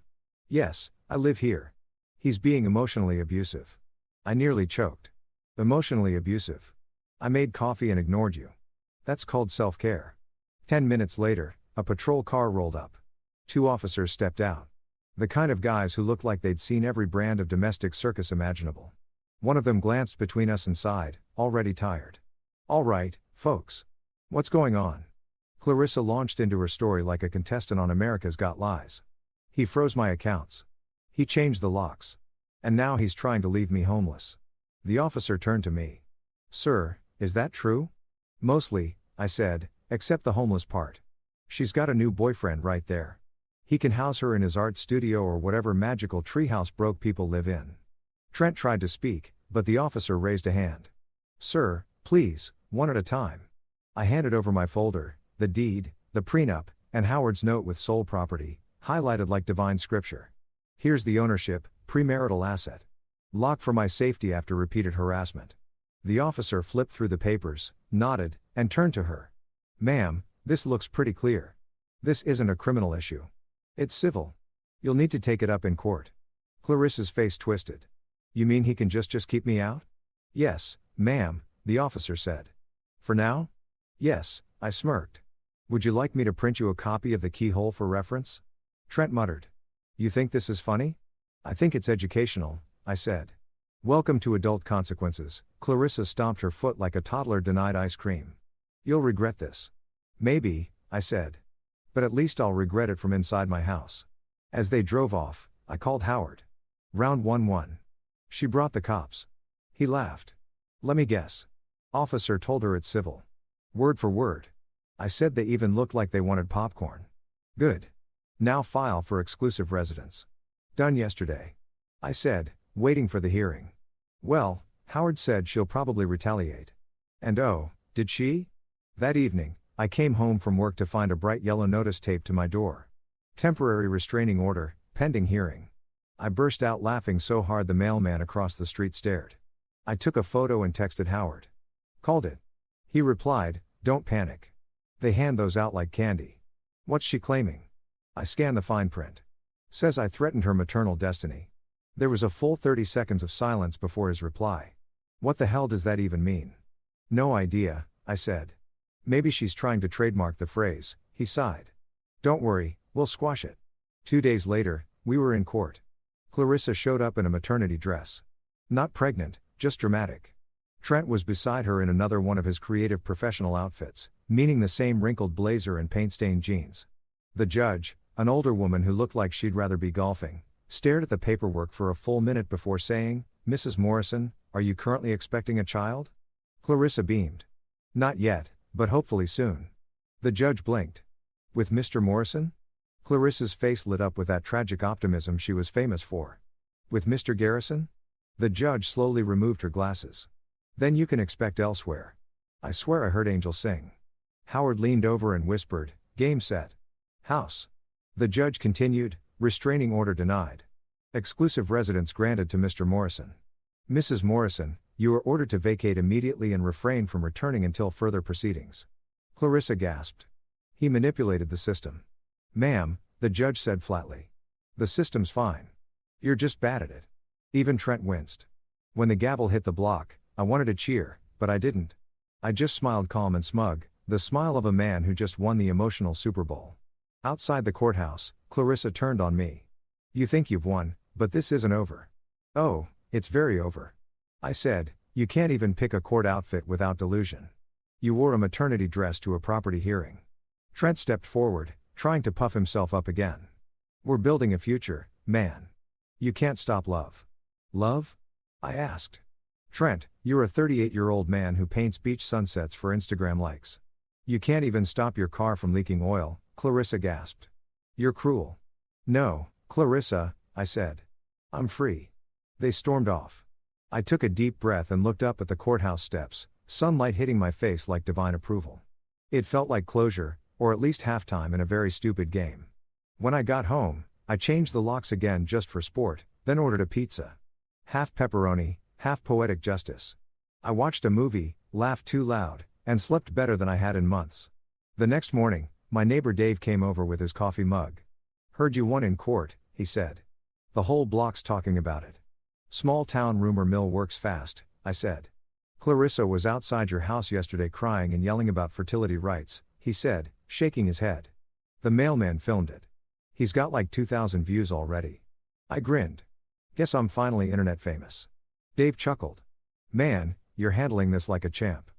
Yes, I live here. He's being emotionally abusive." I nearly choked. Emotionally abusive. I made coffee and ignored you. That's called self-care. 10 minutes later, a patrol car rolled up. 2 officers stepped out. The kind of guys who looked like they'd seen every brand of domestic circus imaginable. One of them glanced between us and sighed, already tired. "All right, folks. What's going on?" Clarissa launched into her story like a contestant on America's Got Lies. "He froze my accounts. He changed the locks. And now he's trying to leave me homeless." The officer turned to me. "Sir, is that true?" "Mostly," I said, "except the homeless part. She's got a new boyfriend right there. He can house her in his art studio or whatever magical treehouse broke people live in." Trent tried to speak, but the officer raised a hand. "Sir, please, one at a time." I handed over my folder, the deed, the prenup, and Howard's note with sole property, highlighted like divine scripture. "Here's the ownership, premarital asset. Lock for my safety after repeated harassment." The officer flipped through the papers, nodded, and turned to her. "Ma'am, this looks pretty clear. This isn't a criminal issue. It's civil. You'll need to take it up in court." Clarissa's face twisted. "You mean he can just keep me out?" "Yes, ma'am," the officer said. "For now?" "Yes," I smirked. "Would you like me to print you a copy of the keyhole for reference?" Trent muttered. "You think this is funny?" "I think it's educational," I said. "Welcome to adult consequences." Clarissa stomped her foot like a toddler denied ice cream. "You'll regret this." "Maybe," I said. "But at least I'll regret it from inside my house." As they drove off, I called Howard. "Round 1-1. She brought the cops." He laughed. "Let me guess. Officer told her it's civil." "Word for word." I said they even looked like they wanted popcorn. "Good. Now file for exclusive residence." "Done yesterday." I said, waiting for the hearing. "Well," Howard said, "she'll probably retaliate." And oh, did she? That evening, I came home from work to find a bright yellow notice taped to my door. "Temporary restraining order, pending hearing." I burst out laughing so hard the mailman across the street stared. I took a photo and texted Howard. "Called it." He replied, "Don't panic. They hand those out like candy." "What's she claiming?" I scanned the fine print. "Says I threatened her maternal destiny." There was a full 30 seconds of silence before his reply. "What the hell does that even mean?" "No idea," I said. "Maybe she's trying to trademark the phrase," he sighed. "Don't worry, we'll squash it." 2 days later, we were in court. Clarissa showed up in a maternity dress. Not pregnant, just dramatic. Trent was beside her in another one of his creative professional outfits, meaning the same wrinkled blazer and paint-stained jeans. The judge, an older woman who looked like she'd rather be golfing, stared at the paperwork for a full minute before saying, "Mrs. Morrison, are you currently expecting a child?" Clarissa beamed. "Not yet, but hopefully soon." The judge blinked. "With Mr. Morrison?" Clarissa's face lit up with that tragic optimism she was famous for. "With Mr. Garrison?" The judge slowly removed her glasses. "Then you can expect elsewhere." I swear I heard Angel sing. Howard leaned over and whispered, "Game set. House." The judge continued, "Restraining order denied. Exclusive residence granted to Mr. Morrison. Mrs. Morrison, you are ordered to vacate immediately and refrain from returning until further proceedings." Clarissa gasped. "He manipulated the system." "Ma'am," the judge said flatly. "The system's fine. You're just bad at it." Even Trent winced. When the gavel hit the block, I wanted to cheer, but I didn't. I just smiled calm and smug, the smile of a man who just won the emotional Super Bowl. Outside the courthouse, Clarissa turned on me. You think you've won, but this isn't over. Oh, it's very over. I said, you can't even pick a court outfit without delusion. You wore a maternity dress to a property hearing. Trent stepped forward, trying to puff himself up again. We're building a future, man. You can't stop love. Love? I asked. Trent, you're a 38-year-old man who paints beach sunsets for Instagram likes. You can't even stop your car from leaking oil, Clarissa gasped. You're cruel. No, Clarissa, I said. I'm free. They stormed off. I took a deep breath and looked up at the courthouse steps, sunlight hitting my face like divine approval. It felt like closure, or at least halftime in a very stupid game. When I got home, I changed the locks again just for sport, then ordered a pizza. Half pepperoni, half poetic justice. I watched a movie, laughed too loud, and slept better than I had in months. The next morning, my neighbor Dave came over with his coffee mug. Heard you won in court, he said. The whole block's talking about it. Small town rumor mill works fast, I said. Clarissa was outside your house yesterday crying and yelling about fertility rights, he said, shaking his head. The mailman filmed it. He's got like 2,000 views already. I grinned. Guess I'm finally internet famous. Dave chuckled. Man, you're handling this like a champ.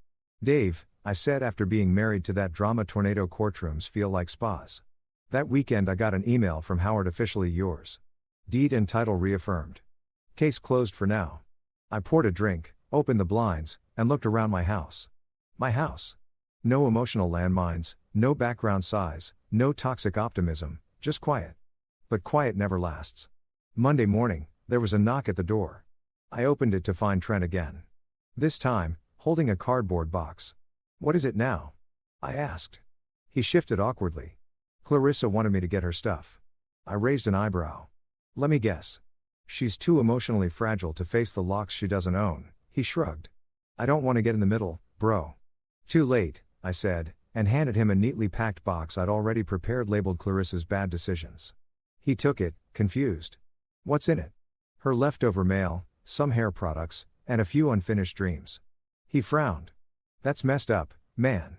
Dave, I said after being married to that drama tornado, courtrooms feel like spas. That weekend I got an email from Howard, officially yours. Deed and title reaffirmed. Case closed for now. I poured a drink, opened the blinds, and looked around my house. My house. No emotional landmines, no background sighs, no toxic optimism, just quiet. But quiet never lasts. Monday morning, there was a knock at the door. I opened it to find Trent again. This time, holding a cardboard box. What is it now? I asked. He shifted awkwardly. Clarissa wanted me to get her stuff. I raised an eyebrow. Let me guess. She's too emotionally fragile to face the locks she doesn't own, he shrugged. I don't want to get in the middle, bro. Too late, I said, and handed him a neatly packed box I'd already prepared labeled Clarissa's bad decisions. He took it, confused. What's in it? Her leftover mail, some hair products, and a few unfinished dreams. He frowned. That's messed up, man.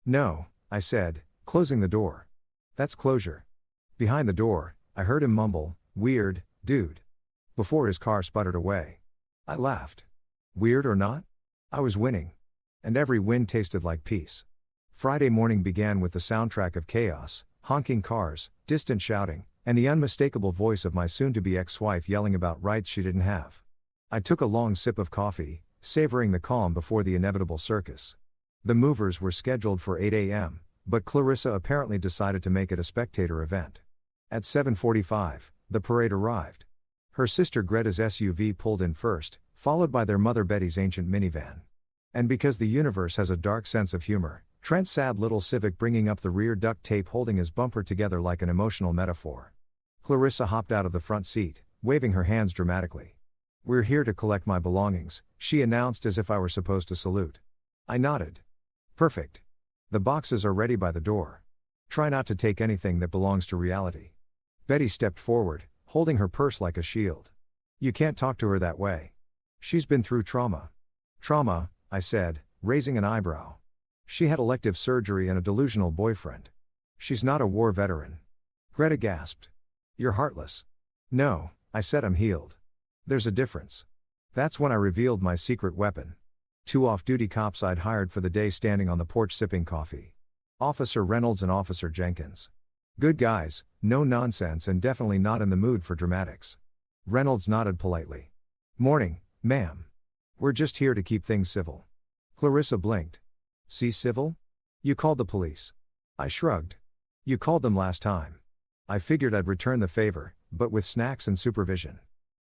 No, I said, closing the door. That's closure. Behind the door, I heard him mumble, weird, dude. Before his car sputtered away. I laughed. Weird or not? I was winning. And every win tasted like peace. Friday morning began with the soundtrack of chaos, honking cars, distant shouting, and the unmistakable voice of my soon-to-be ex-wife yelling about rights she didn't have. I took a long sip of coffee, savoring the calm before the inevitable circus. The movers were scheduled for 8 a.m., but Clarissa apparently decided to make it a spectator event. At 7:45, the parade arrived. Her sister Greta's SUV pulled in first, followed by their mother Betty's ancient minivan. And because the universe has a dark sense of humor, Trent's sad little Civic bringing up the rear, duct tape holding his bumper together like an emotional metaphor. Clarissa hopped out of the front seat, waving her hands dramatically. We're here to collect my belongings, she announced as if I were supposed to salute. I nodded. Perfect. The boxes are ready by the door. Try not to take anything that belongs to reality. Betty stepped forward, holding her purse like a shield. You can't talk to her that way. She's been through trauma. Trauma, I said, raising an eyebrow. She had elective surgery and a delusional boyfriend. She's not a war veteran. Greta gasped. You're heartless. No, I said, I'm healed. There's a difference. That's when I revealed my secret weapon. 2 off-duty cops I'd hired for the day standing on the porch sipping coffee. Officer Reynolds and Officer Jenkins. Good guys, no nonsense and definitely not in the mood for dramatics. Reynolds nodded politely. Morning, ma'am. We're just here to keep things civil. Clarissa blinked. See, civil? You called the police. I shrugged. You called them last time. I figured I'd return the favor, but with snacks and supervision.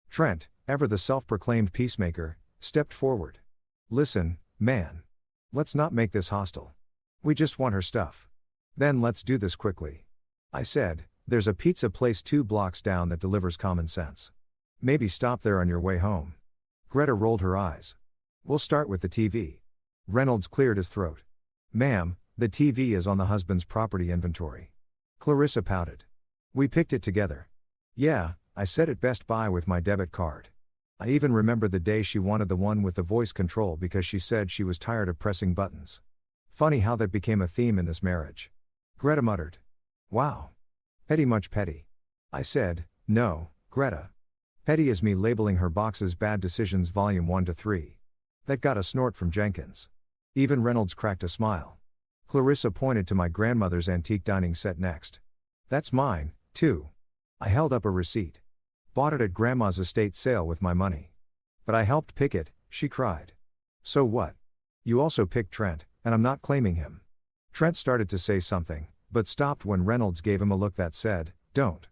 Trent, ever the self-proclaimed peacemaker, stepped forward. Listen, man. Let's not make this hostile. We just want her stuff. Then let's do this quickly. I said, there's a pizza place 2 blocks down that delivers common sense. Maybe stop there on your way home. Greta rolled her eyes. We'll start with the TV. Reynolds cleared his throat. Ma'am, the TV is on the husband's property inventory. Clarissa pouted. We picked it together. Yeah, I said at Best Buy with my debit card. I even remember the day she wanted the one with the voice control because she said she was tired of pressing buttons. Funny how that became a theme in this marriage. Greta muttered. Wow. Petty, much petty. I said, no, Greta. Petty is me labeling her boxes Bad Decisions Volume 1 to 3. That got a snort from Jenkins. Even Reynolds cracked a smile. Clarissa pointed to my grandmother's antique dining set next. That's mine, too. I held up a receipt. Bought it at Grandma's estate sale with my money. But I helped pick it, she cried. So what? You also picked Trent, and I'm not claiming him. Trent started to say something, but stopped when Reynolds gave him a look that said, don't.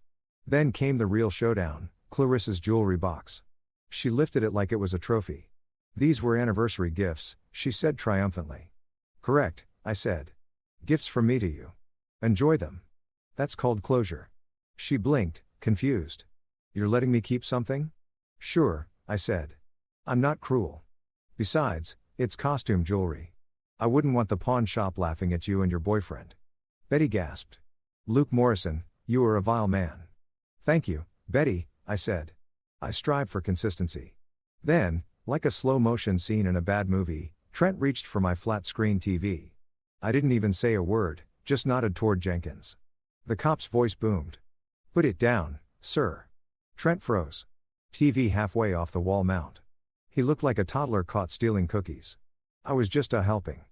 Then came the real showdown, Clarissa's jewelry box. She lifted it like it was a trophy. These were anniversary gifts, she said triumphantly. Correct, I said. Gifts from me to you. Enjoy them. That's called closure. She blinked, confused. You're letting me keep something? Sure, I said. I'm not cruel. Besides, it's costume jewelry. I wouldn't want the pawn shop laughing at you and your boyfriend. Betty gasped. Luke Morrison, you are a vile man. Thank you, Betty, I said. I strive for consistency. Then, like a slow-motion scene in a bad movie, Trent reached for my flat-screen TV. I didn't even say a word, just nodded toward Jenkins. The cop's voice boomed. Put it down, sir. Trent froze. TV halfway off the wall mount. He looked like a toddler caught stealing cookies. I was just helping.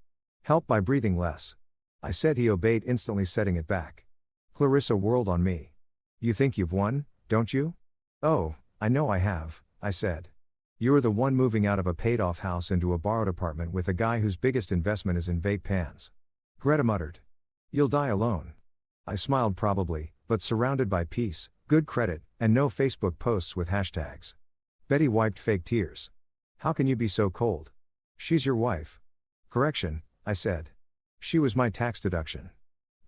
Help by breathing less. I said. He obeyed, instantly setting it back. Clarissa whirled on me. You think you've won, don't you? Oh, I know I have, I said. You're the one moving out of a paid-off house into a borrowed apartment with a guy whose biggest investment is in vape pans. Greta muttered. You'll die alone. I smiled, probably, but surrounded by peace, good credit, and no Facebook posts with hashtags. Betty wiped fake tears. How can you be so cold? She's your wife. Correction, I said. She was my tax deduction.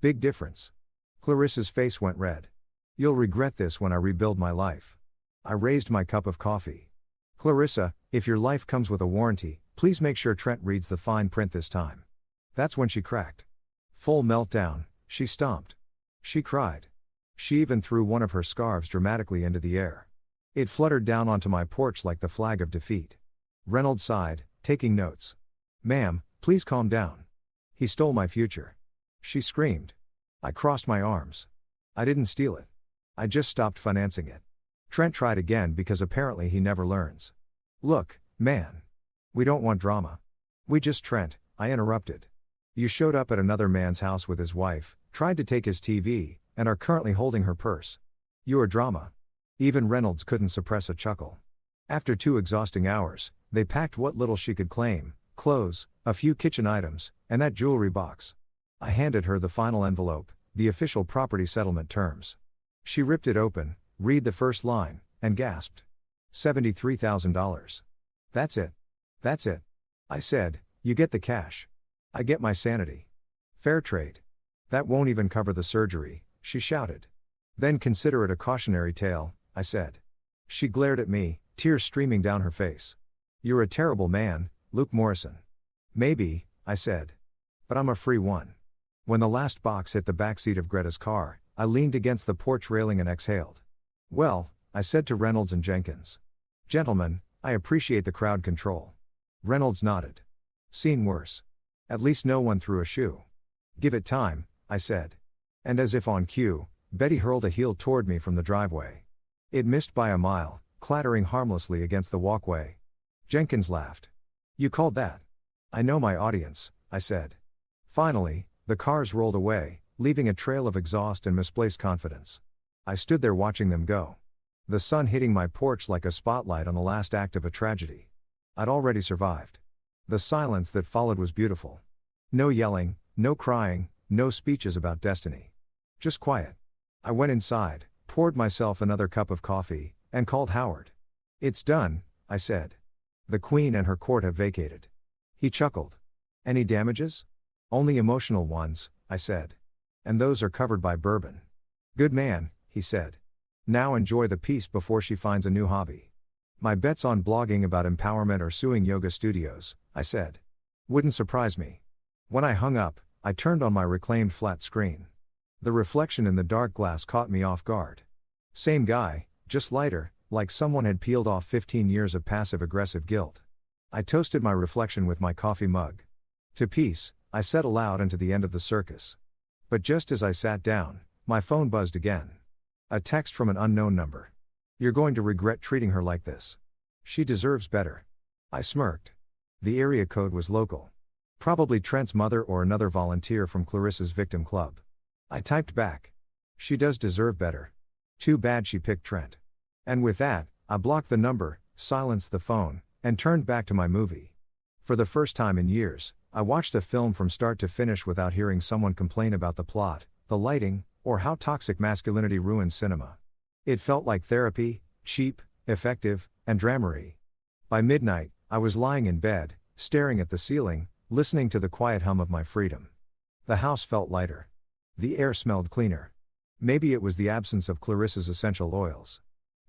Big difference. Clarissa's face went red. You'll regret this when I rebuild my life. I raised my cup of coffee. Clarissa, if your life comes with a warranty, please make sure Trent reads the fine print this time. That's when she cracked. Full meltdown, she stomped. She cried. She even threw one of her scarves dramatically into the air. It fluttered down onto my porch like the flag of defeat. Reynolds sighed, taking notes. Ma'am, please calm down. He stole my future. She screamed. I crossed my arms. I didn't steal it. I just stopped financing it. Trent tried again because apparently he never learns. Look, man. We don't want drama. We just Trent, I interrupted. You showed up at another man's house with his wife, tried to take his TV, and are currently holding her purse. You're drama. Even Reynolds couldn't suppress a chuckle. After 2 exhausting hours, they packed what little she could claim, clothes, a few kitchen items, and that jewelry box. I handed her the final envelope, the official property settlement terms. She ripped it open, read the first line, and gasped. $73,000. That's it. That's it. I said, you get the cash. I get my sanity. Fair trade. That won't even cover the surgery, she shouted. Then consider it a cautionary tale, I said. She glared at me, tears streaming down her face. You're a terrible man, Luke Morrison. Maybe, I said. But I'm a free one. When the last box hit the backseat of Greta's car, I leaned against the porch railing and exhaled. Well, I said to Reynolds and Jenkins. Gentlemen, I appreciate the crowd control. Reynolds nodded. Seen worse. At least no one threw a shoe. Give it time, I said. And as if on cue, Betty hurled a heel toward me from the driveway. It missed by a mile, clattering harmlessly against the walkway. Jenkins laughed. You called that? I know my audience, I said. Finally, the cars rolled away, leaving a trail of exhaust and misplaced confidence. I stood there watching them go. The sun hitting my porch like a spotlight on the last act of a tragedy. I'd already survived. The silence that followed was beautiful. No yelling, no crying, no speeches about destiny. Just quiet. I went inside, poured myself another cup of coffee, and called Howard. It's done, I said. The Queen and her court have vacated. He chuckled. Any damages? Only emotional ones, I said. And those are covered by bourbon. Good man, he said. Now enjoy the peace before she finds a new hobby. My bet's on blogging about empowerment or suing yoga studios, I said. Wouldn't surprise me. When I hung up, I turned on my reclaimed flat screen. The reflection in the dark glass caught me off guard. Same guy, just lighter, like someone had peeled off 15 years of passive-aggressive guilt. I toasted my reflection with my coffee mug. To peace, I said aloud and to the end of the circus. But just as I sat down, my phone buzzed again. A text from an unknown number. "You're going to regret treating her like this. She deserves better." I smirked. The area code was local. Probably Trent's mother or another volunteer from Clarissa's victim club. I typed back. "She does deserve better. Too bad she picked Trent." And with that, I blocked the number, silenced the phone, and turned back to my movie. For the first time in years, I watched a film from start to finish without hearing someone complain about the plot, the lighting, or how toxic masculinity ruins cinema. It felt like therapy, cheap, effective, and Dramery. By midnight, I was lying in bed, staring at the ceiling, listening to the quiet hum of my freedom. The house felt lighter. The air smelled cleaner. Maybe it was the absence of Clarissa's essential oils.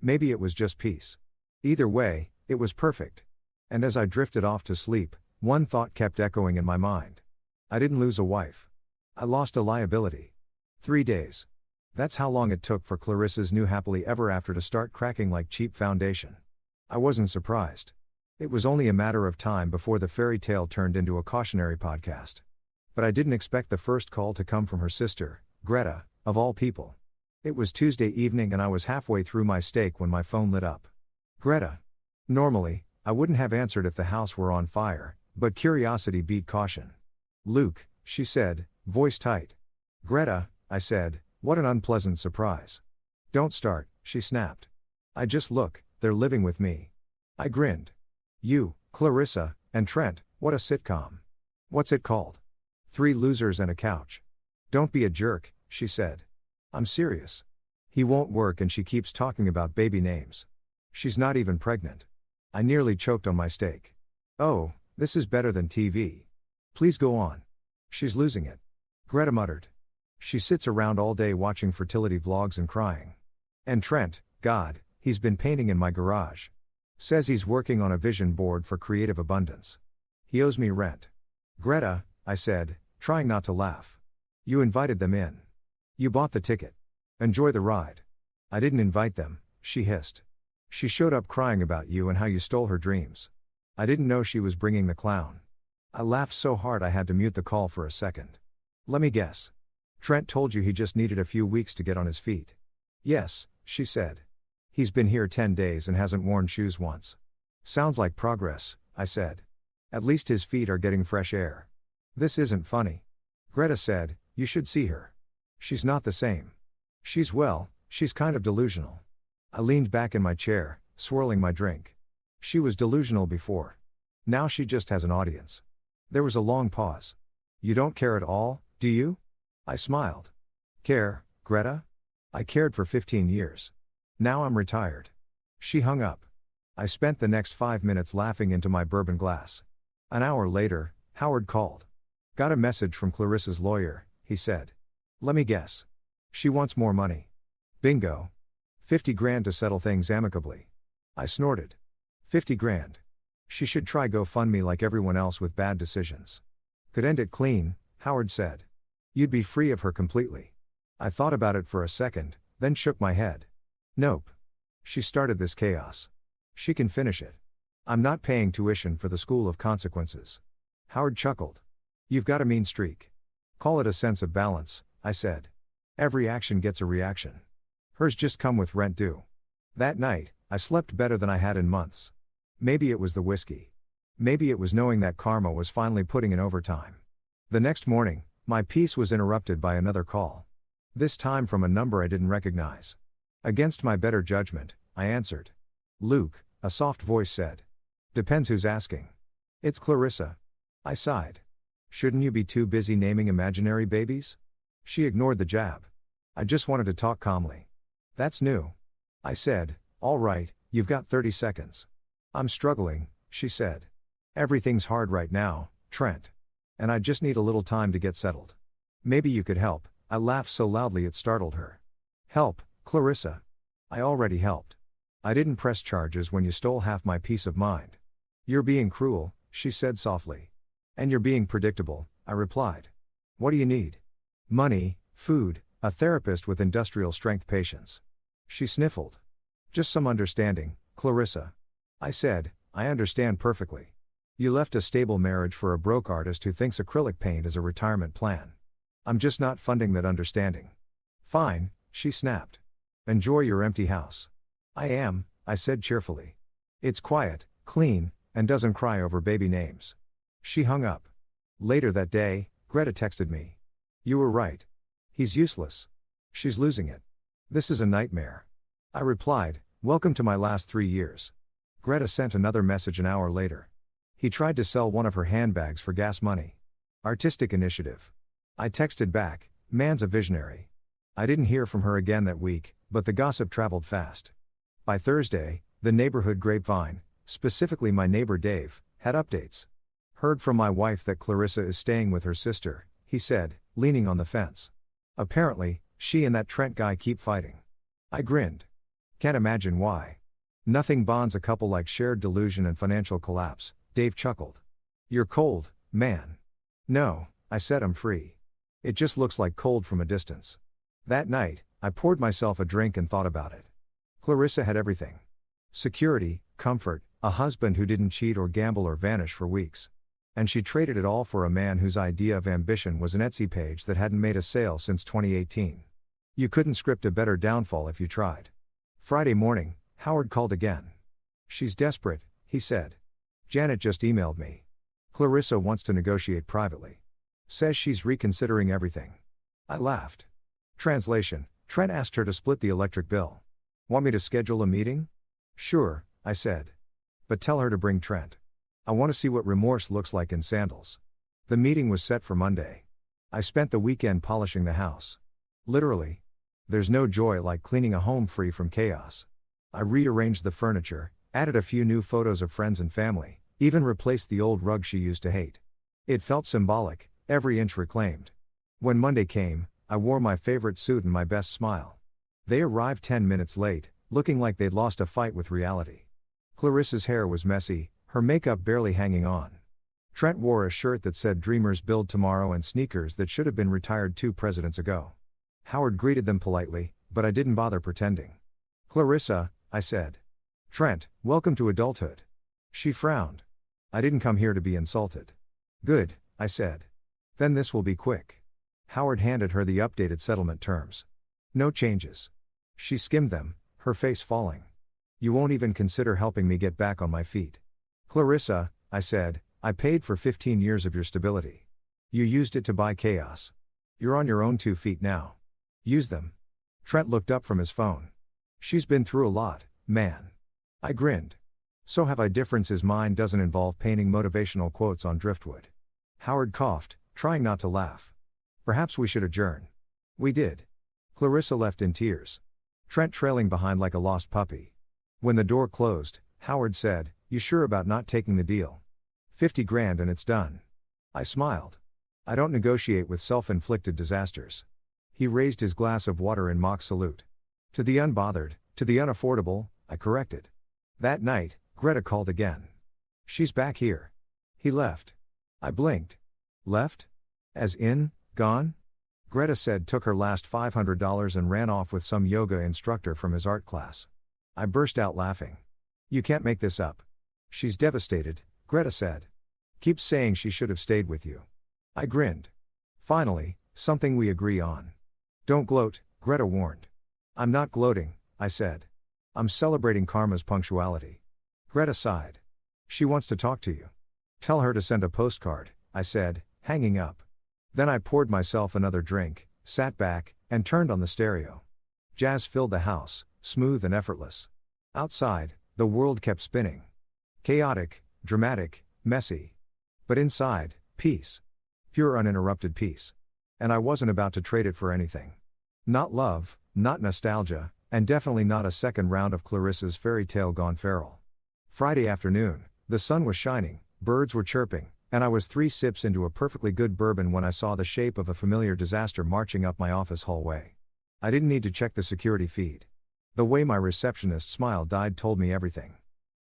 Maybe it was just peace. Either way, it was perfect. And as I drifted off to sleep, one thought kept echoing in my mind. I didn't lose a wife. I lost a liability. 3 days. That's how long it took for Clarissa's new happily ever after to start cracking like cheap foundation. I wasn't surprised. It was only a matter of time before the fairy tale turned into a cautionary podcast. But I didn't expect the first call to come from her sister, Greta, of all people. It was Tuesday evening and I was halfway through my steak when my phone lit up. Greta. Normally, I wouldn't have answered if the house were on fire, but curiosity beat caution. "Luke," she said, voice tight. "Greta," I said, "what an unpleasant surprise." "Don't start," she snapped. Look, they're living with me." I grinned. "You, Clarissa, and Trent, what a sitcom. What's it called?" "Three Losers and a Couch." "Don't be a jerk," she said. "I'm serious. He won't work and she keeps talking about baby names. She's not even pregnant." I nearly choked on my steak. "Oh, this is better than TV. Please go on." "She's losing it," Greta muttered. "She sits around all day watching fertility vlogs and crying. And Trent, God, he's been painting in my garage. Says he's working on a vision board for creative abundance. He owes me rent." "Greta," I said, trying not to laugh. "You invited them in. You bought the ticket. Enjoy the ride." "I didn't invite them," she hissed. "She showed up crying about you and how you stole her dreams. I didn't know she was bringing the clown." I laughed so hard I had to mute the call for a second. "Let me guess. Trent told you he just needed a few weeks to get on his feet." "Yes," she said. "He's been here 10 days and hasn't worn shoes once." "Sounds like progress," I said. "At least his feet are getting fresh air." "This isn't funny." Greta said, "You should see her. She's not the same. She's kind of delusional." I leaned back in my chair, swirling my drink. She was delusional before. Now she just has an audience. There was a long pause. "You don't care at all, do you?" I smiled. "Care, Greta? I cared for 15 years. Now I'm retired." She hung up. I spent the next 5 minutes laughing into my bourbon glass. An hour later, Howard called. "Got a message from Clarissa's lawyer," he said. "Let me guess. She wants more money." "Bingo. 50 grand to settle things amicably." I snorted. 50 grand. She should try GoFundMe like everyone else with bad decisions. "Could end it clean," Howard said. "You'd be free of her completely." I thought about it for a second, then shook my head. "Nope. She started this chaos. She can finish it. I'm not paying tuition for the school of consequences." Howard chuckled. "You've got a mean streak." "Call it a sense of balance," I said. "Every action gets a reaction. Hers just come with rent due." That night, I slept better than I had in months. Maybe it was the whiskey. Maybe it was knowing that karma was finally putting in overtime. The next morning, my peace was interrupted by another call. This time from a number I didn't recognize. Against my better judgment, I answered. "Luke," a soft voice said. "Depends who's asking." "It's Clarissa." I sighed. "Shouldn't you be too busy naming imaginary babies?" She ignored the jab. I just wanted to talk calmly. "That's new." I said, "All right, you've got 30 seconds. "I'm struggling," she said. "Everything's hard right now, Trent. And I just need a little time to get settled. Maybe you could help." I laughed so loudly it startled her. "Help, Clarissa. I already helped. I didn't press charges when you stole half my peace of mind." "You're being cruel," she said softly. "And you're being predictable," I replied. "What do you need?" "Money, food, a therapist with industrial strength patience." She sniffled. Just some understanding, Clarissa. I said, I understand perfectly. You left a stable marriage for a broke artist who thinks acrylic paint is a retirement plan. I'm just not funding that understanding. Fine, she snapped. Enjoy your empty house. I am, I said cheerfully. It's quiet, clean, and doesn't cry over baby names. She hung up. Later that day, Greta texted me. You were right. He's useless. She's losing it. This is a nightmare. I replied, welcome to my last 3 years. Greta sent another message an hour later. He tried to sell one of her handbags for gas money. Artistic initiative. I texted back, man's a visionary. I didn't hear from her again that week, but the gossip traveled fast. By Thursday, the neighborhood grapevine, specifically my neighbor Dave, had updates. Heard from my wife that Clarissa is staying with her sister, he said, leaning on the fence. Apparently, she and that Trent guy keep fighting. I grinned. Can't imagine why. Nothing bonds a couple like shared delusion and financial collapse, Dave chuckled. You're cold, man. No, I said I'm free. It just looks like cold from a distance. That night, I poured myself a drink and thought about it. Clarissa had everything. Security, comfort, a husband who didn't cheat or gamble or vanish for weeks. And she traded it all for a man whose idea of ambition was an Etsy page that hadn't made a sale since 2018. You couldn't script a better downfall if you tried. Friday morning, Howard called again. She's desperate, he said. Janet just emailed me. Clarissa wants to negotiate privately. Says she's reconsidering everything. I laughed. Translation, Trent asked her to split the electric bill. Want me to schedule a meeting? Sure, I said. But tell her to bring Trent. I want to see what remorse looks like in sandals. The meeting was set for Monday. I spent the weekend polishing the house. Literally. There's no joy like cleaning a home free from chaos. I rearranged the furniture, added a few new photos of friends and family, even replaced the old rug she used to hate. It felt symbolic, every inch reclaimed. When Monday came, I wore my favorite suit and my best smile. They arrived 10 minutes late, looking like they'd lost a fight with reality. Clarissa's hair was messy, her makeup barely hanging on. Trent wore a shirt that said Dreamers Build Tomorrow and sneakers that should have been retired 2 presidents ago. Howard greeted them politely, but I didn't bother pretending. Clarissa, I said. Trent, welcome to adulthood. She frowned. I didn't come here to be insulted. Good, I said. Then this will be quick. Howard handed her the updated settlement terms. No changes. She skimmed them, her face falling. You won't even consider helping me get back on my feet. Clarissa, I said, I paid for 15 years of your stability. You used it to buy chaos. You're on your own 2 feet now. Use them. Trent looked up from his phone. She's been through a lot, man. I grinned. So have I. Differences mine doesn't involve painting motivational quotes on driftwood. Howard coughed, trying not to laugh. Perhaps we should adjourn. We did. Clarissa left in tears. Trent trailing behind like a lost puppy. When the door closed, Howard said, You sure about not taking the deal? 50 grand and it's done. I smiled. I don't negotiate with self-inflicted disasters. He raised his glass of water in mock salute. To the unbothered, to the unaffordable, I corrected. That night, Greta called again. She's back here. He left. I blinked. Left? As in, gone? Greta said took her last $500 and ran off with some yoga instructor from his art class. I burst out laughing. You can't make this up. She's devastated, Greta said. Keeps saying she should have stayed with you. I grinned. Finally, something we agree on. Don't gloat, Greta warned. I'm not gloating, I said. I'm celebrating karma's punctuality. Greta sighed. She wants to talk to you. Tell her to send a postcard, I said, hanging up. Then I poured myself another drink, sat back, and turned on the stereo. Jazz filled the house, smooth and effortless. Outside, the world kept spinning. Chaotic, dramatic, messy. But inside, peace. Pure uninterrupted peace. And I wasn't about to trade it for anything. Not love, not nostalgia, and definitely not a second round of Clarissa's fairy tale gone feral. Friday afternoon, the sun was shining, birds were chirping, and I was 3 sips into a perfectly good bourbon when I saw the shape of a familiar disaster marching up my office hallway. I didn't need to check the security feed. The way my receptionist's smile died told me everything.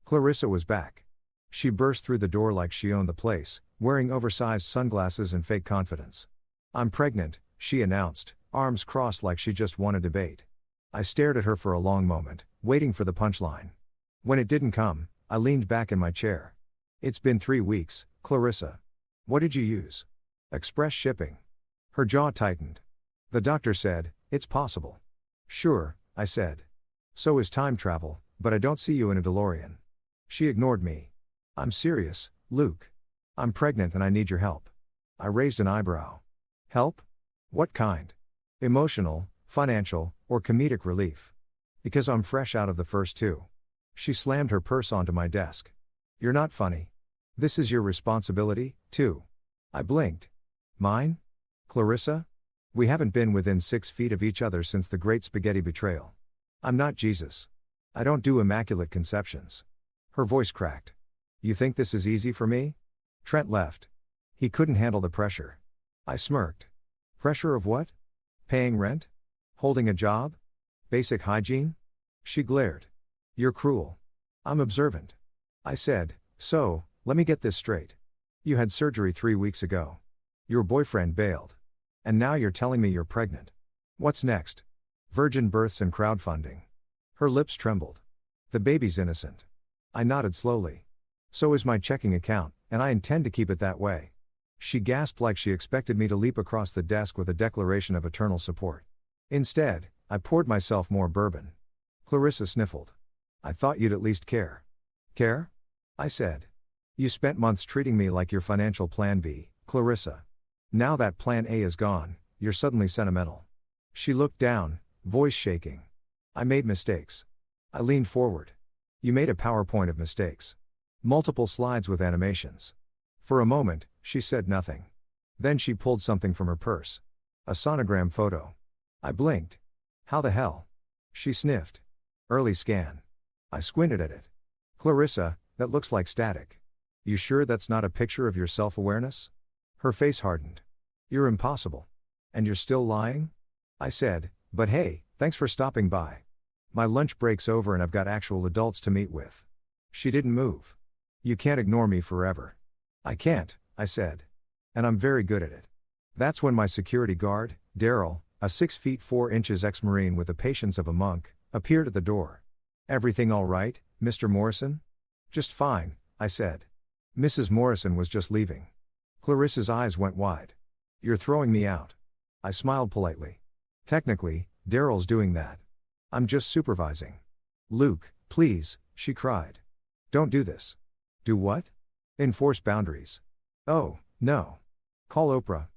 Clarissa was back. She burst through the door like she owned the place, wearing oversized sunglasses and fake confidence. I'm pregnant, she announced, arms crossed like she just won a debate. I stared at her for a long moment, waiting for the punchline. When it didn't come, I leaned back in my chair. It's been 3 weeks, Clarissa. What did you use? Express shipping. Her jaw tightened. The doctor said, it's possible. Sure, I said. So is time travel, but I don't see you in a DeLorean. She ignored me. I'm serious, Luke. I'm pregnant and I need your help. I raised an eyebrow. Help? What kind? Emotional, financial, or comedic relief? Because I'm fresh out of the first two. She slammed her purse onto my desk. You're not funny. This is your responsibility, too. I blinked. Mine? Clarissa? We haven't been within 6 feet of each other since the great spaghetti betrayal. I'm not Jesus. I don't do immaculate conceptions. Her voice cracked. You think this is easy for me? Trent left. He couldn't handle the pressure. I smirked. Pressure of what? Paying rent? Holding a job? Basic hygiene? She glared. You're cruel. I'm observant. I said, so, let me get this straight. You had surgery 3 weeks ago. Your boyfriend bailed. And now you're telling me you're pregnant. What's next? Virgin births and crowdfunding. Her lips trembled. The baby's innocent. I nodded slowly. So is my checking account, and I intend to keep it that way. She gasped like she expected me to leap across the desk with a declaration of eternal support. Instead, I poured myself more bourbon. Clarissa sniffled. I thought you'd at least care. Care? I said. You spent months treating me like your financial plan B, Clarissa. Now that plan A is gone, you're suddenly sentimental. She looked down, voice shaking. I made mistakes. I leaned forward. You made a PowerPoint of mistakes. Multiple slides with animations. For a moment, she said nothing. Then she pulled something from her purse. A sonogram photo. I blinked. How the hell? She sniffed. Early scan. I squinted at it. Clarissa, that looks like static. You sure that's not a picture of your self-awareness? Her face hardened. You're impossible. And you're still lying? I said, but hey, thanks for stopping by. My lunch break's over and I've got actual adults to meet with. She didn't move. You can't ignore me forever. I can't, I said. And I'm very good at it. That's when my security guard, Daryl, a 6 feet 4 inches ex-Marine with the patience of a monk, appeared at the door. Everything all right, Mr. Morrison? Just fine, I said. Mrs. Morrison was just leaving. Clarissa's eyes went wide. You're throwing me out. I smiled politely. Technically, Daryl's doing that. I'm just supervising. Luke, please, she cried. Don't do this. Do what? Enforce boundaries. Oh, no. Call Oprah.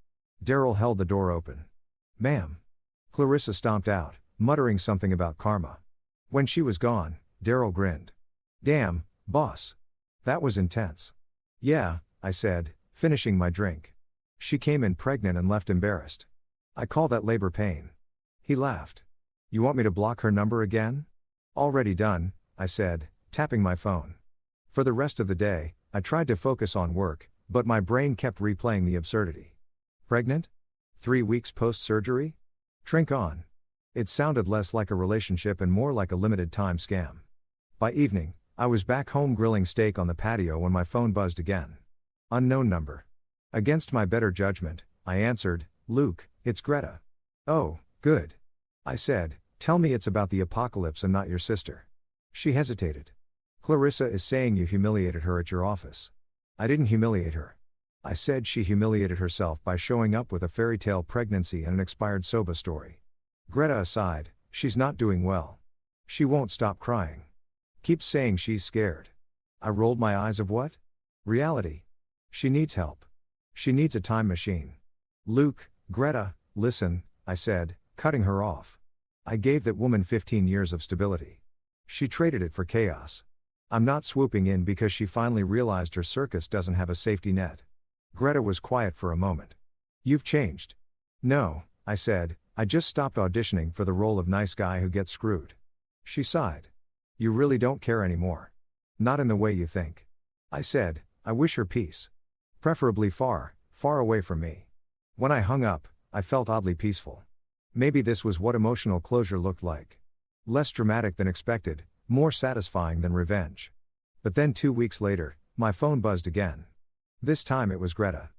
Daryl held the door open. Ma'am. Clarissa stomped out, muttering something about karma. When she was gone, Daryl grinned. Damn, boss. That was intense. Yeah, I said, finishing my drink. She came in pregnant and left embarrassed. I call that labor pain. He laughed. You want me to block her number again? Already done, I said, tapping my phone. For the rest of the day, I tried to focus on work, but my brain kept replaying the absurdity. Pregnant? 3 weeks post-surgery? Drink on. It sounded less like a relationship and more like a limited-time scam. By evening, I was back home grilling steak on the patio when my phone buzzed again. Unknown number. Against my better judgment, I answered, Luke, it's Greta. Oh, good. I said, tell me it's about the apocalypse and not your sister. She hesitated. Clarissa is saying you humiliated her at your office. I didn't humiliate her. I said she humiliated herself by showing up with a fairy tale pregnancy and an expired soba story. Greta aside, she's not doing well. She won't stop crying. Keeps saying she's scared. I rolled my eyes of what? Reality. She needs help. She needs a time machine. Luke, Greta, listen, I said, cutting her off. I gave that woman 15 years of stability. She traded it for chaos. I'm not swooping in because she finally realized her circus doesn't have a safety net. Greta was quiet for a moment. You've changed. No, I said, I just stopped auditioning for the role of nice guy who gets screwed. She sighed. You really don't care anymore. Not in the way you think. I said, I wish her peace. Preferably far, far away from me. When I hung up, I felt oddly peaceful. Maybe this was what emotional closure looked like. Less dramatic than expected, more satisfying than revenge. But then 2 weeks later, my phone buzzed again. This time it was Greta.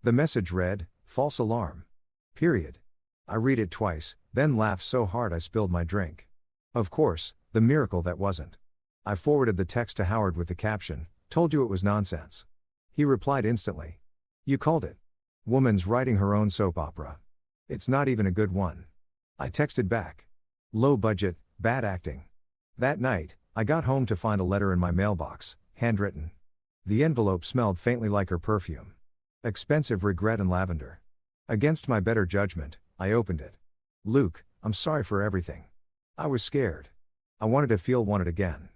The message read, false alarm. Period. I read it twice, then laughed so hard I spilled my drink. Of course, the miracle that wasn't. I forwarded the text to Howard with the caption, "Told you it was nonsense." He replied instantly. "You called it. Woman's writing her own soap opera. It's not even a good one." I texted back. "Low budget, bad acting." That night, I got home to find a letter in my mailbox, handwritten. The envelope smelled faintly like her perfume. Expensive regret and lavender. Against my better judgment, I opened it. "Luke, I'm sorry for everything. I was scared. I wanted to feel wanted again.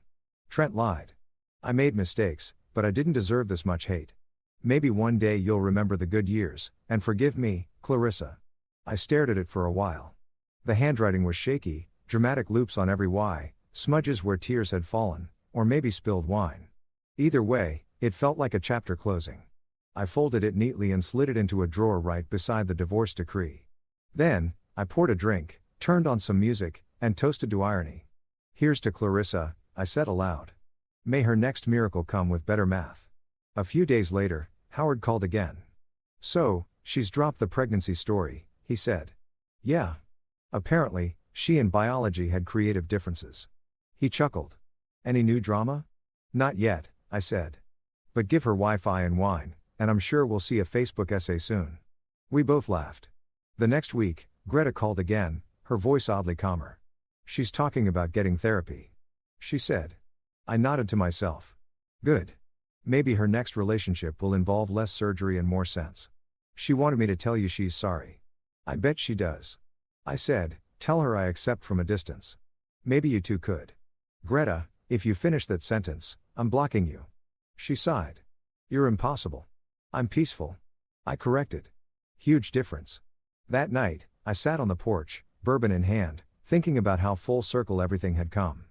Trent lied. I made mistakes, but I didn't deserve this much hate. Maybe one day you'll remember the good years, and forgive me, Clarissa." I stared at it for a while. The handwriting was shaky, dramatic loops on every Y, smudges where tears had fallen, or maybe spilled wine. Either way, it felt like a chapter closing. I folded it neatly and slid it into a drawer right beside the divorce decree. Then, I poured a drink, turned on some music, and toasted to irony. "Here's to Clarissa," I said aloud. "May her next miracle come with better math." A few days later, Howard called again. "So, she's dropped the pregnancy story," he said. "Yeah. Apparently, she and biology had creative differences." He chuckled. "Any new drama?" "Not yet," I said. "But give her Wi-Fi and wine, and I'm sure we'll see a Facebook essay soon." We both laughed. The next week, Greta called again, her voice oddly calmer. "She's talking about getting therapy," she said. I nodded to myself. Good. Maybe her next relationship will involve less surgery and more sense. She wanted me to tell you she's sorry. I bet she does. I said, "Tell her I accept from a distance." Maybe you two could. "Greta, if you finish that sentence, I'm blocking you." She sighed. "You're impossible." "I'm peaceful." I corrected. Huge difference. That night, I sat on the porch, bourbon in hand, thinking about how full circle everything had come.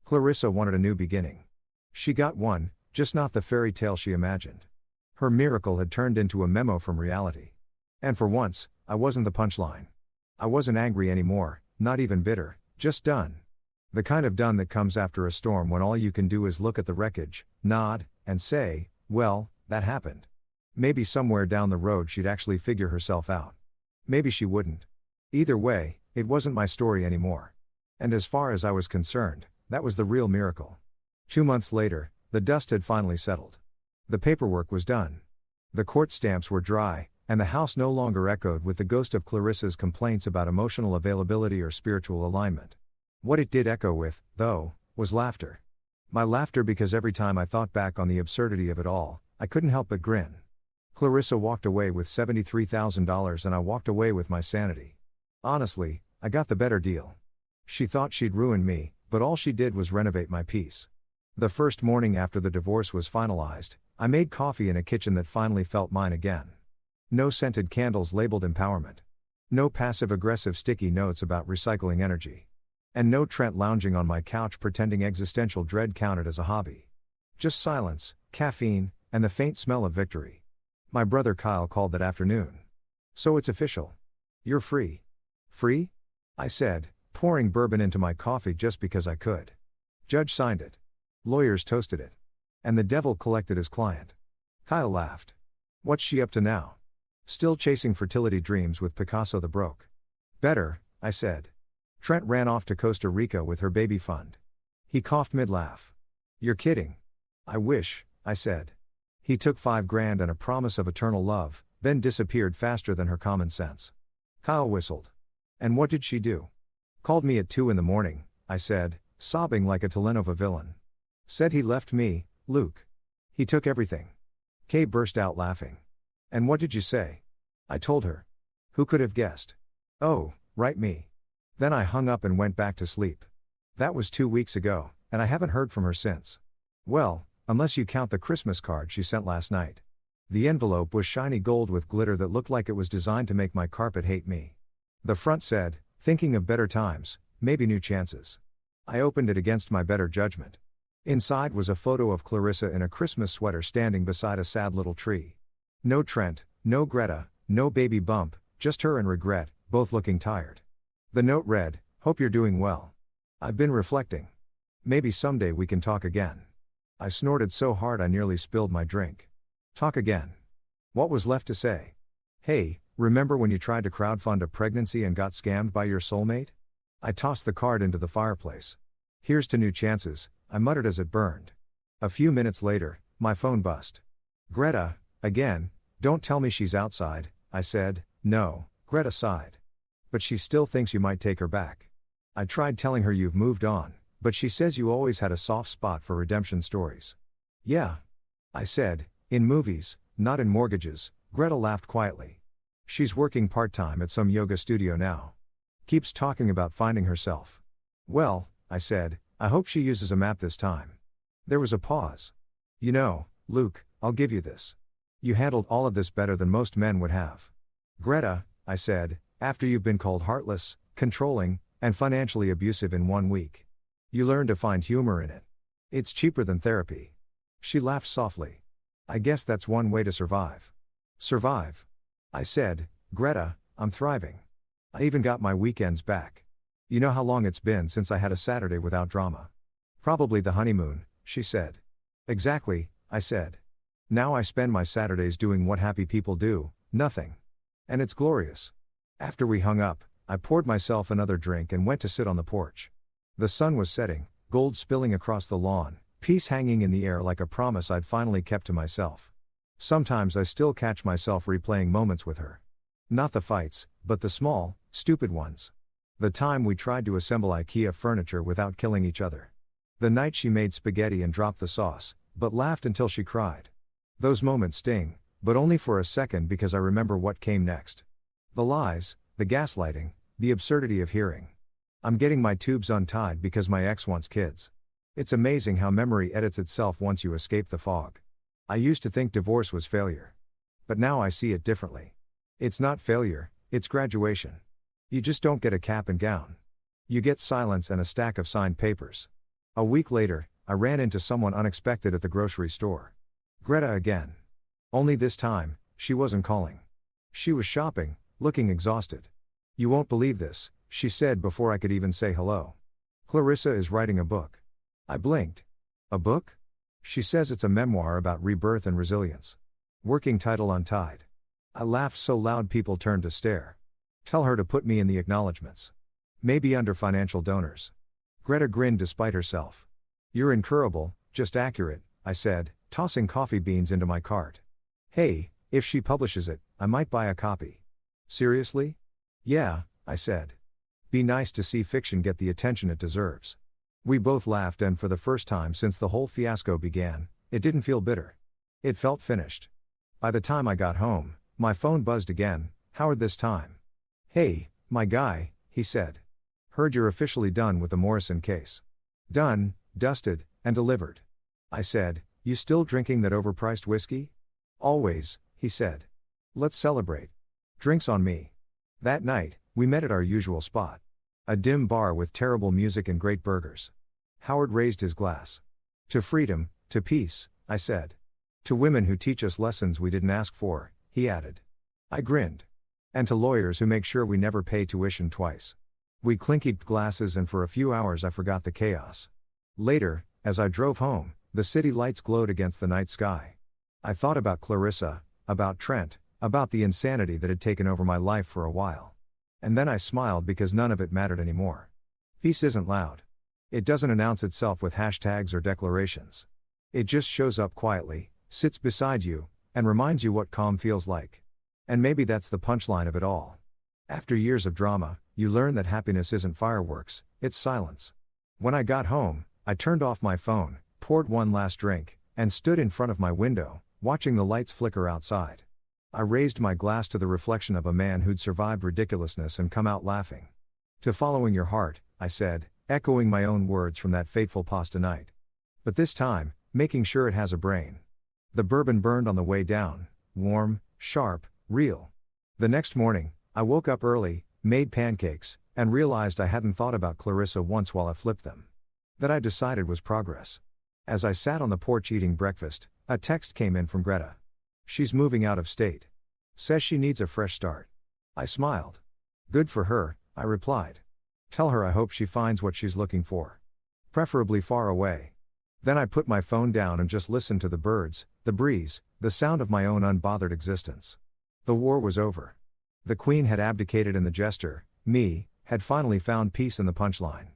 Clarissa wanted a new beginning. She got one, just not the fairy tale she imagined. Her miracle had turned into a memo from reality. And for once, I wasn't the punchline. I wasn't angry anymore, not even bitter, just done. The kind of done that comes after a storm when all you can do is look at the wreckage, nod, and say, "Well, that happened." Maybe somewhere down the road she'd actually figure herself out. Maybe she wouldn't. Either way, it wasn't my story anymore. And as far as I was concerned, that was the real miracle. 2 months later, the dust had finally settled. The paperwork was done. The court stamps were dry, and the house no longer echoed with the ghost of Clarissa's complaints about emotional availability or spiritual alignment. What it did echo with, though, was laughter. My laughter, because every time I thought back on the absurdity of it all, I couldn't help but grin. Clarissa walked away with $73,000 and I walked away with my sanity. Honestly, I got the better deal. She thought she'd ruined me, but all she did was renovate my peace. The first morning after the divorce was finalized, I made coffee in a kitchen that finally felt mine again. No scented candles labeled empowerment. No passive-aggressive sticky notes about recycling energy. And no Trent lounging on my couch pretending existential dread counted as a hobby. Just silence, caffeine, and the faint smell of victory. My brother Kyle called that afternoon. "So it's official. You're free." "Free?" I said, pouring bourbon into my coffee just because I could. "Judge signed it. Lawyers toasted it. And the devil collected his client." Kyle laughed. "What's she up to now?" "Still chasing fertility dreams with Picasso the Broke." "Better," I said. "Trent ran off to Costa Rica with her baby fund." He coughed mid-laugh. "You're kidding." "I wish," I said. He took $5,000 and a promise of eternal love, then disappeared faster than her common sense. Kyle whistled. "And what did she do?" "Called me at 2 a.m, I said, sobbing like a telenovela villain. "Said he left me, Luke. He took everything." Kay burst out laughing. "And what did you say?" I told her. Who could have guessed? "Oh, right, me." Then I hung up and went back to sleep. That was 2 weeks ago, and I haven't heard from her since. Well, unless you count the Christmas card she sent last night. The envelope was shiny gold with glitter that looked like it was designed to make my carpet hate me. The front said, "Thinking of better times, maybe new chances." I opened it against my better judgment. Inside was a photo of Clarissa in a Christmas sweater standing beside a sad little tree. No Trent, no Greta, no baby bump, just her and regret, both looking tired. The note read, "Hope you're doing well. I've been reflecting. Maybe someday we can talk again." I snorted so hard I nearly spilled my drink. Talk again. What was left to say? "Hey, remember when you tried to crowdfund a pregnancy and got scammed by your soulmate?" I tossed the card into the fireplace. Here's to new chances, I muttered as it burned. A few minutes later, my phone buzzed. Greta, again, don't tell me she's outside, I said. No, Greta sighed. But she still thinks you might take her back. I tried telling her you've moved on, but she says you always had a soft spot for redemption stories. Yeah. I said, in movies, not in mortgages. Greta laughed quietly. She's working part-time at some yoga studio now. Keeps talking about finding herself. Well, I said, I hope she uses a map this time. There was a pause. You know, Luke, I'll give you this. You handled all of this better than most men would have. Greta, I said, after you've been called heartless, controlling, and financially abusive in 1 week. You learn to find humor in it. It's cheaper than therapy. She laughed softly. I guess that's one way to survive. Survive? I said, Greta, I'm thriving. I even got my weekends back. You know how long it's been since I had a Saturday without drama? Probably the honeymoon, she said. Exactly, I said. Now I spend my Saturdays doing what happy people do, nothing. And it's glorious. After we hung up, I poured myself another drink and went to sit on the porch. The sun was setting, gold spilling across the lawn, peace hanging in the air like a promise I'd finally kept to myself. Sometimes I still catch myself replaying moments with her. Not the fights, but the small, stupid ones. The time we tried to assemble IKEA furniture without killing each other. The night she made spaghetti and dropped the sauce, but laughed until she cried. Those moments sting, but only for a second because I remember what came next. The lies, the gaslighting, the absurdity of hearing. I'm getting my tubes untied because my ex wants kids. It's amazing how memory edits itself once you escape the fog. I used to think divorce was failure. But now I see it differently. It's not failure, it's graduation. You just don't get a cap and gown. You get silence and a stack of signed papers. A week later, I ran into someone unexpected at the grocery store. Greta again. Only this time, she wasn't calling. She was shopping, looking exhausted. You won't believe this, she said before I could even say hello. Clarissa is writing a book. I blinked. A book? She says it's a memoir about rebirth and resilience. Working title Untied. I laughed so loud people turned to stare. Tell her to put me in the acknowledgements. Maybe under financial donors. Greta grinned despite herself. You're incurable, just accurate, I said, tossing coffee beans into my cart. Hey, if she publishes it, I might buy a copy. Seriously? Yeah, I said. Be nice to see fiction get the attention it deserves. We both laughed, and for the first time since the whole fiasco began, it didn't feel bitter. It felt finished. By the time I got home, my phone buzzed again, Howard this time. Hey, my guy, he said. Heard you're officially done with the Morrison case. Done, dusted, and delivered. I said, you still drinking that overpriced whiskey? Always, he said. Let's celebrate. Drinks on me. That night, we met at our usual spot. A dim bar with terrible music and great burgers. Howard raised his glass. To freedom, to peace, I said. To women who teach us lessons we didn't ask for, he added. I grinned. And to lawyers who make sure we never pay tuition twice. We clinkied glasses, and for a few hours I forgot the chaos. Later, as I drove home, the city lights glowed against the night sky. I thought about Clarissa, about Trent, about the insanity that had taken over my life for a while. And then I smiled because none of it mattered anymore. Peace isn't loud. It doesn't announce itself with hashtags or declarations. It just shows up quietly, sits beside you, and reminds you what calm feels like. And maybe that's the punchline of it all. After years of drama, you learn that happiness isn't fireworks, it's silence. When I got home, I turned off my phone, poured one last drink, and stood in front of my window, watching the lights flicker outside. I raised my glass to the reflection of a man who'd survived ridiculousness and come out laughing. To following your heart, I said, echoing my own words from that fateful pasta night. But this time, making sure it has a brain. The bourbon burned on the way down, warm, sharp, real. The next morning, I woke up early, made pancakes, and realized I hadn't thought about Clarissa once while I flipped them. That I decided was progress. As I sat on the porch eating breakfast, a text came in from Greta. She's moving out of state. Says she needs a fresh start. I smiled. Good for her, I replied. Tell her I hope she finds what she's looking for. Preferably far away. Then I put my phone down and just listened to the birds, the breeze, the sound of my own unbothered existence. The war was over. The Queen had abdicated and the jester, me, had finally found peace in the punchline.